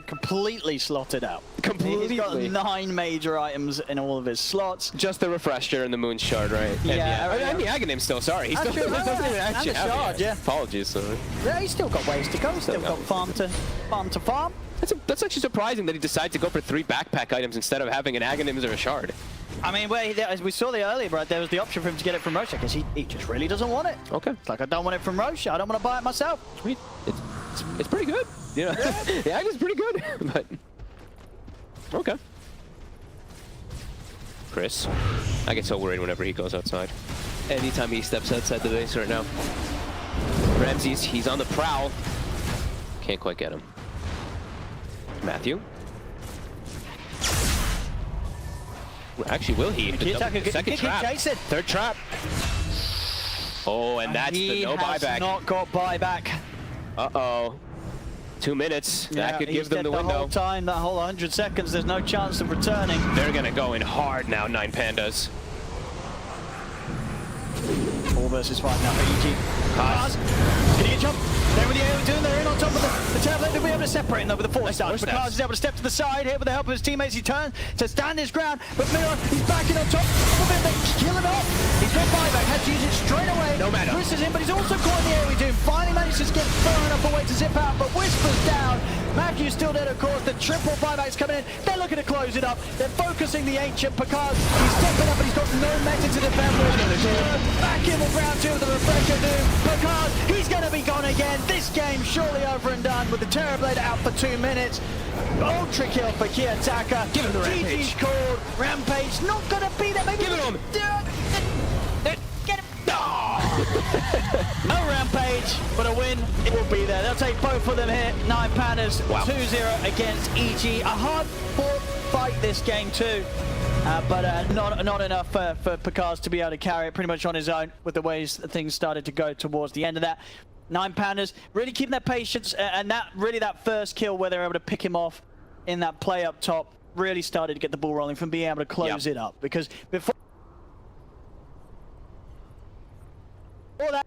completely slotted out. Completely. He's got 9 major items in all of his slots. Just the refresher and the Moonshard, right? Yeah. And the Aghanim still. Sorry, he still doesn't even actually have shard, yeah. Apologies. Sorry. Yeah, he's still got ways to go. Still got farm to farm. That's actually surprising that he decided to go for 3 backpack items instead of having an Aghanim or a shard. I mean, as we saw earlier, right, there was the option for him to get it from Roche because he just really doesn't want it. Okay. It's like, I don't want it from Roche. I don't want to buy it myself. Sweet. It's pretty good. You know, the Aghanim's pretty good, but okay. Chris, I get so worried whenever he goes outside. Anytime he steps outside the base right now. Ramses, he's on the prowl. Can't quite get him. Matthew. Actually, will he? The second trap. Third trap. Oh, and that's the no buyback. He has not got buyback. Uh-oh. 2 minutes. Yeah, that could give them the window. Whole time, that whole 100 seconds, there's no chance of returning. They're going to go in hard now, 9Pandas. 4 versus 5 now for EG. Kaz. Can he get jump? There with the AoE doing, they're in on top of the tablet. They'll be able to separate him though with the 4 stars. But Kaz is able to step to the side here with the help of his teammates. He turns to stand his ground, but Miller, he's backing on top of him. They kill him off. He's got buyback, has to use it straight away. No matter. Chris is in, but he's also caught in the AoE doom. Finally manages to get far enough away to zip out, but Whisper's down. Matthew's still dead, of course. The triple buyback's coming in. They're looking to close it up. They're focusing the Ancient. Pakaz, he's stepping up, but he's got no meta to defend with. Back in with round 2 of the refresher doom. Pakaz, he's going to be gone again. This game surely over and done with the Terrorblade out for 2 minutes. Ultra kill for Kiyotaka. Give him the Rampage. GG's called. Rampage not going to be there. Maybe give it him. Get him. No Rampage, but a win, it will be there. They'll take both of them here. 9Pandas, wow. 2-0 against EG. A hard-fought fight this game too. But not enough for Pakaz to be able to carry it pretty much on his own with the ways things started to go towards the end of that. 9Pandas really keeping their patience, and that first kill where they're able to pick him off in that play up top really started to get the ball rolling from being able to close it up. Because before that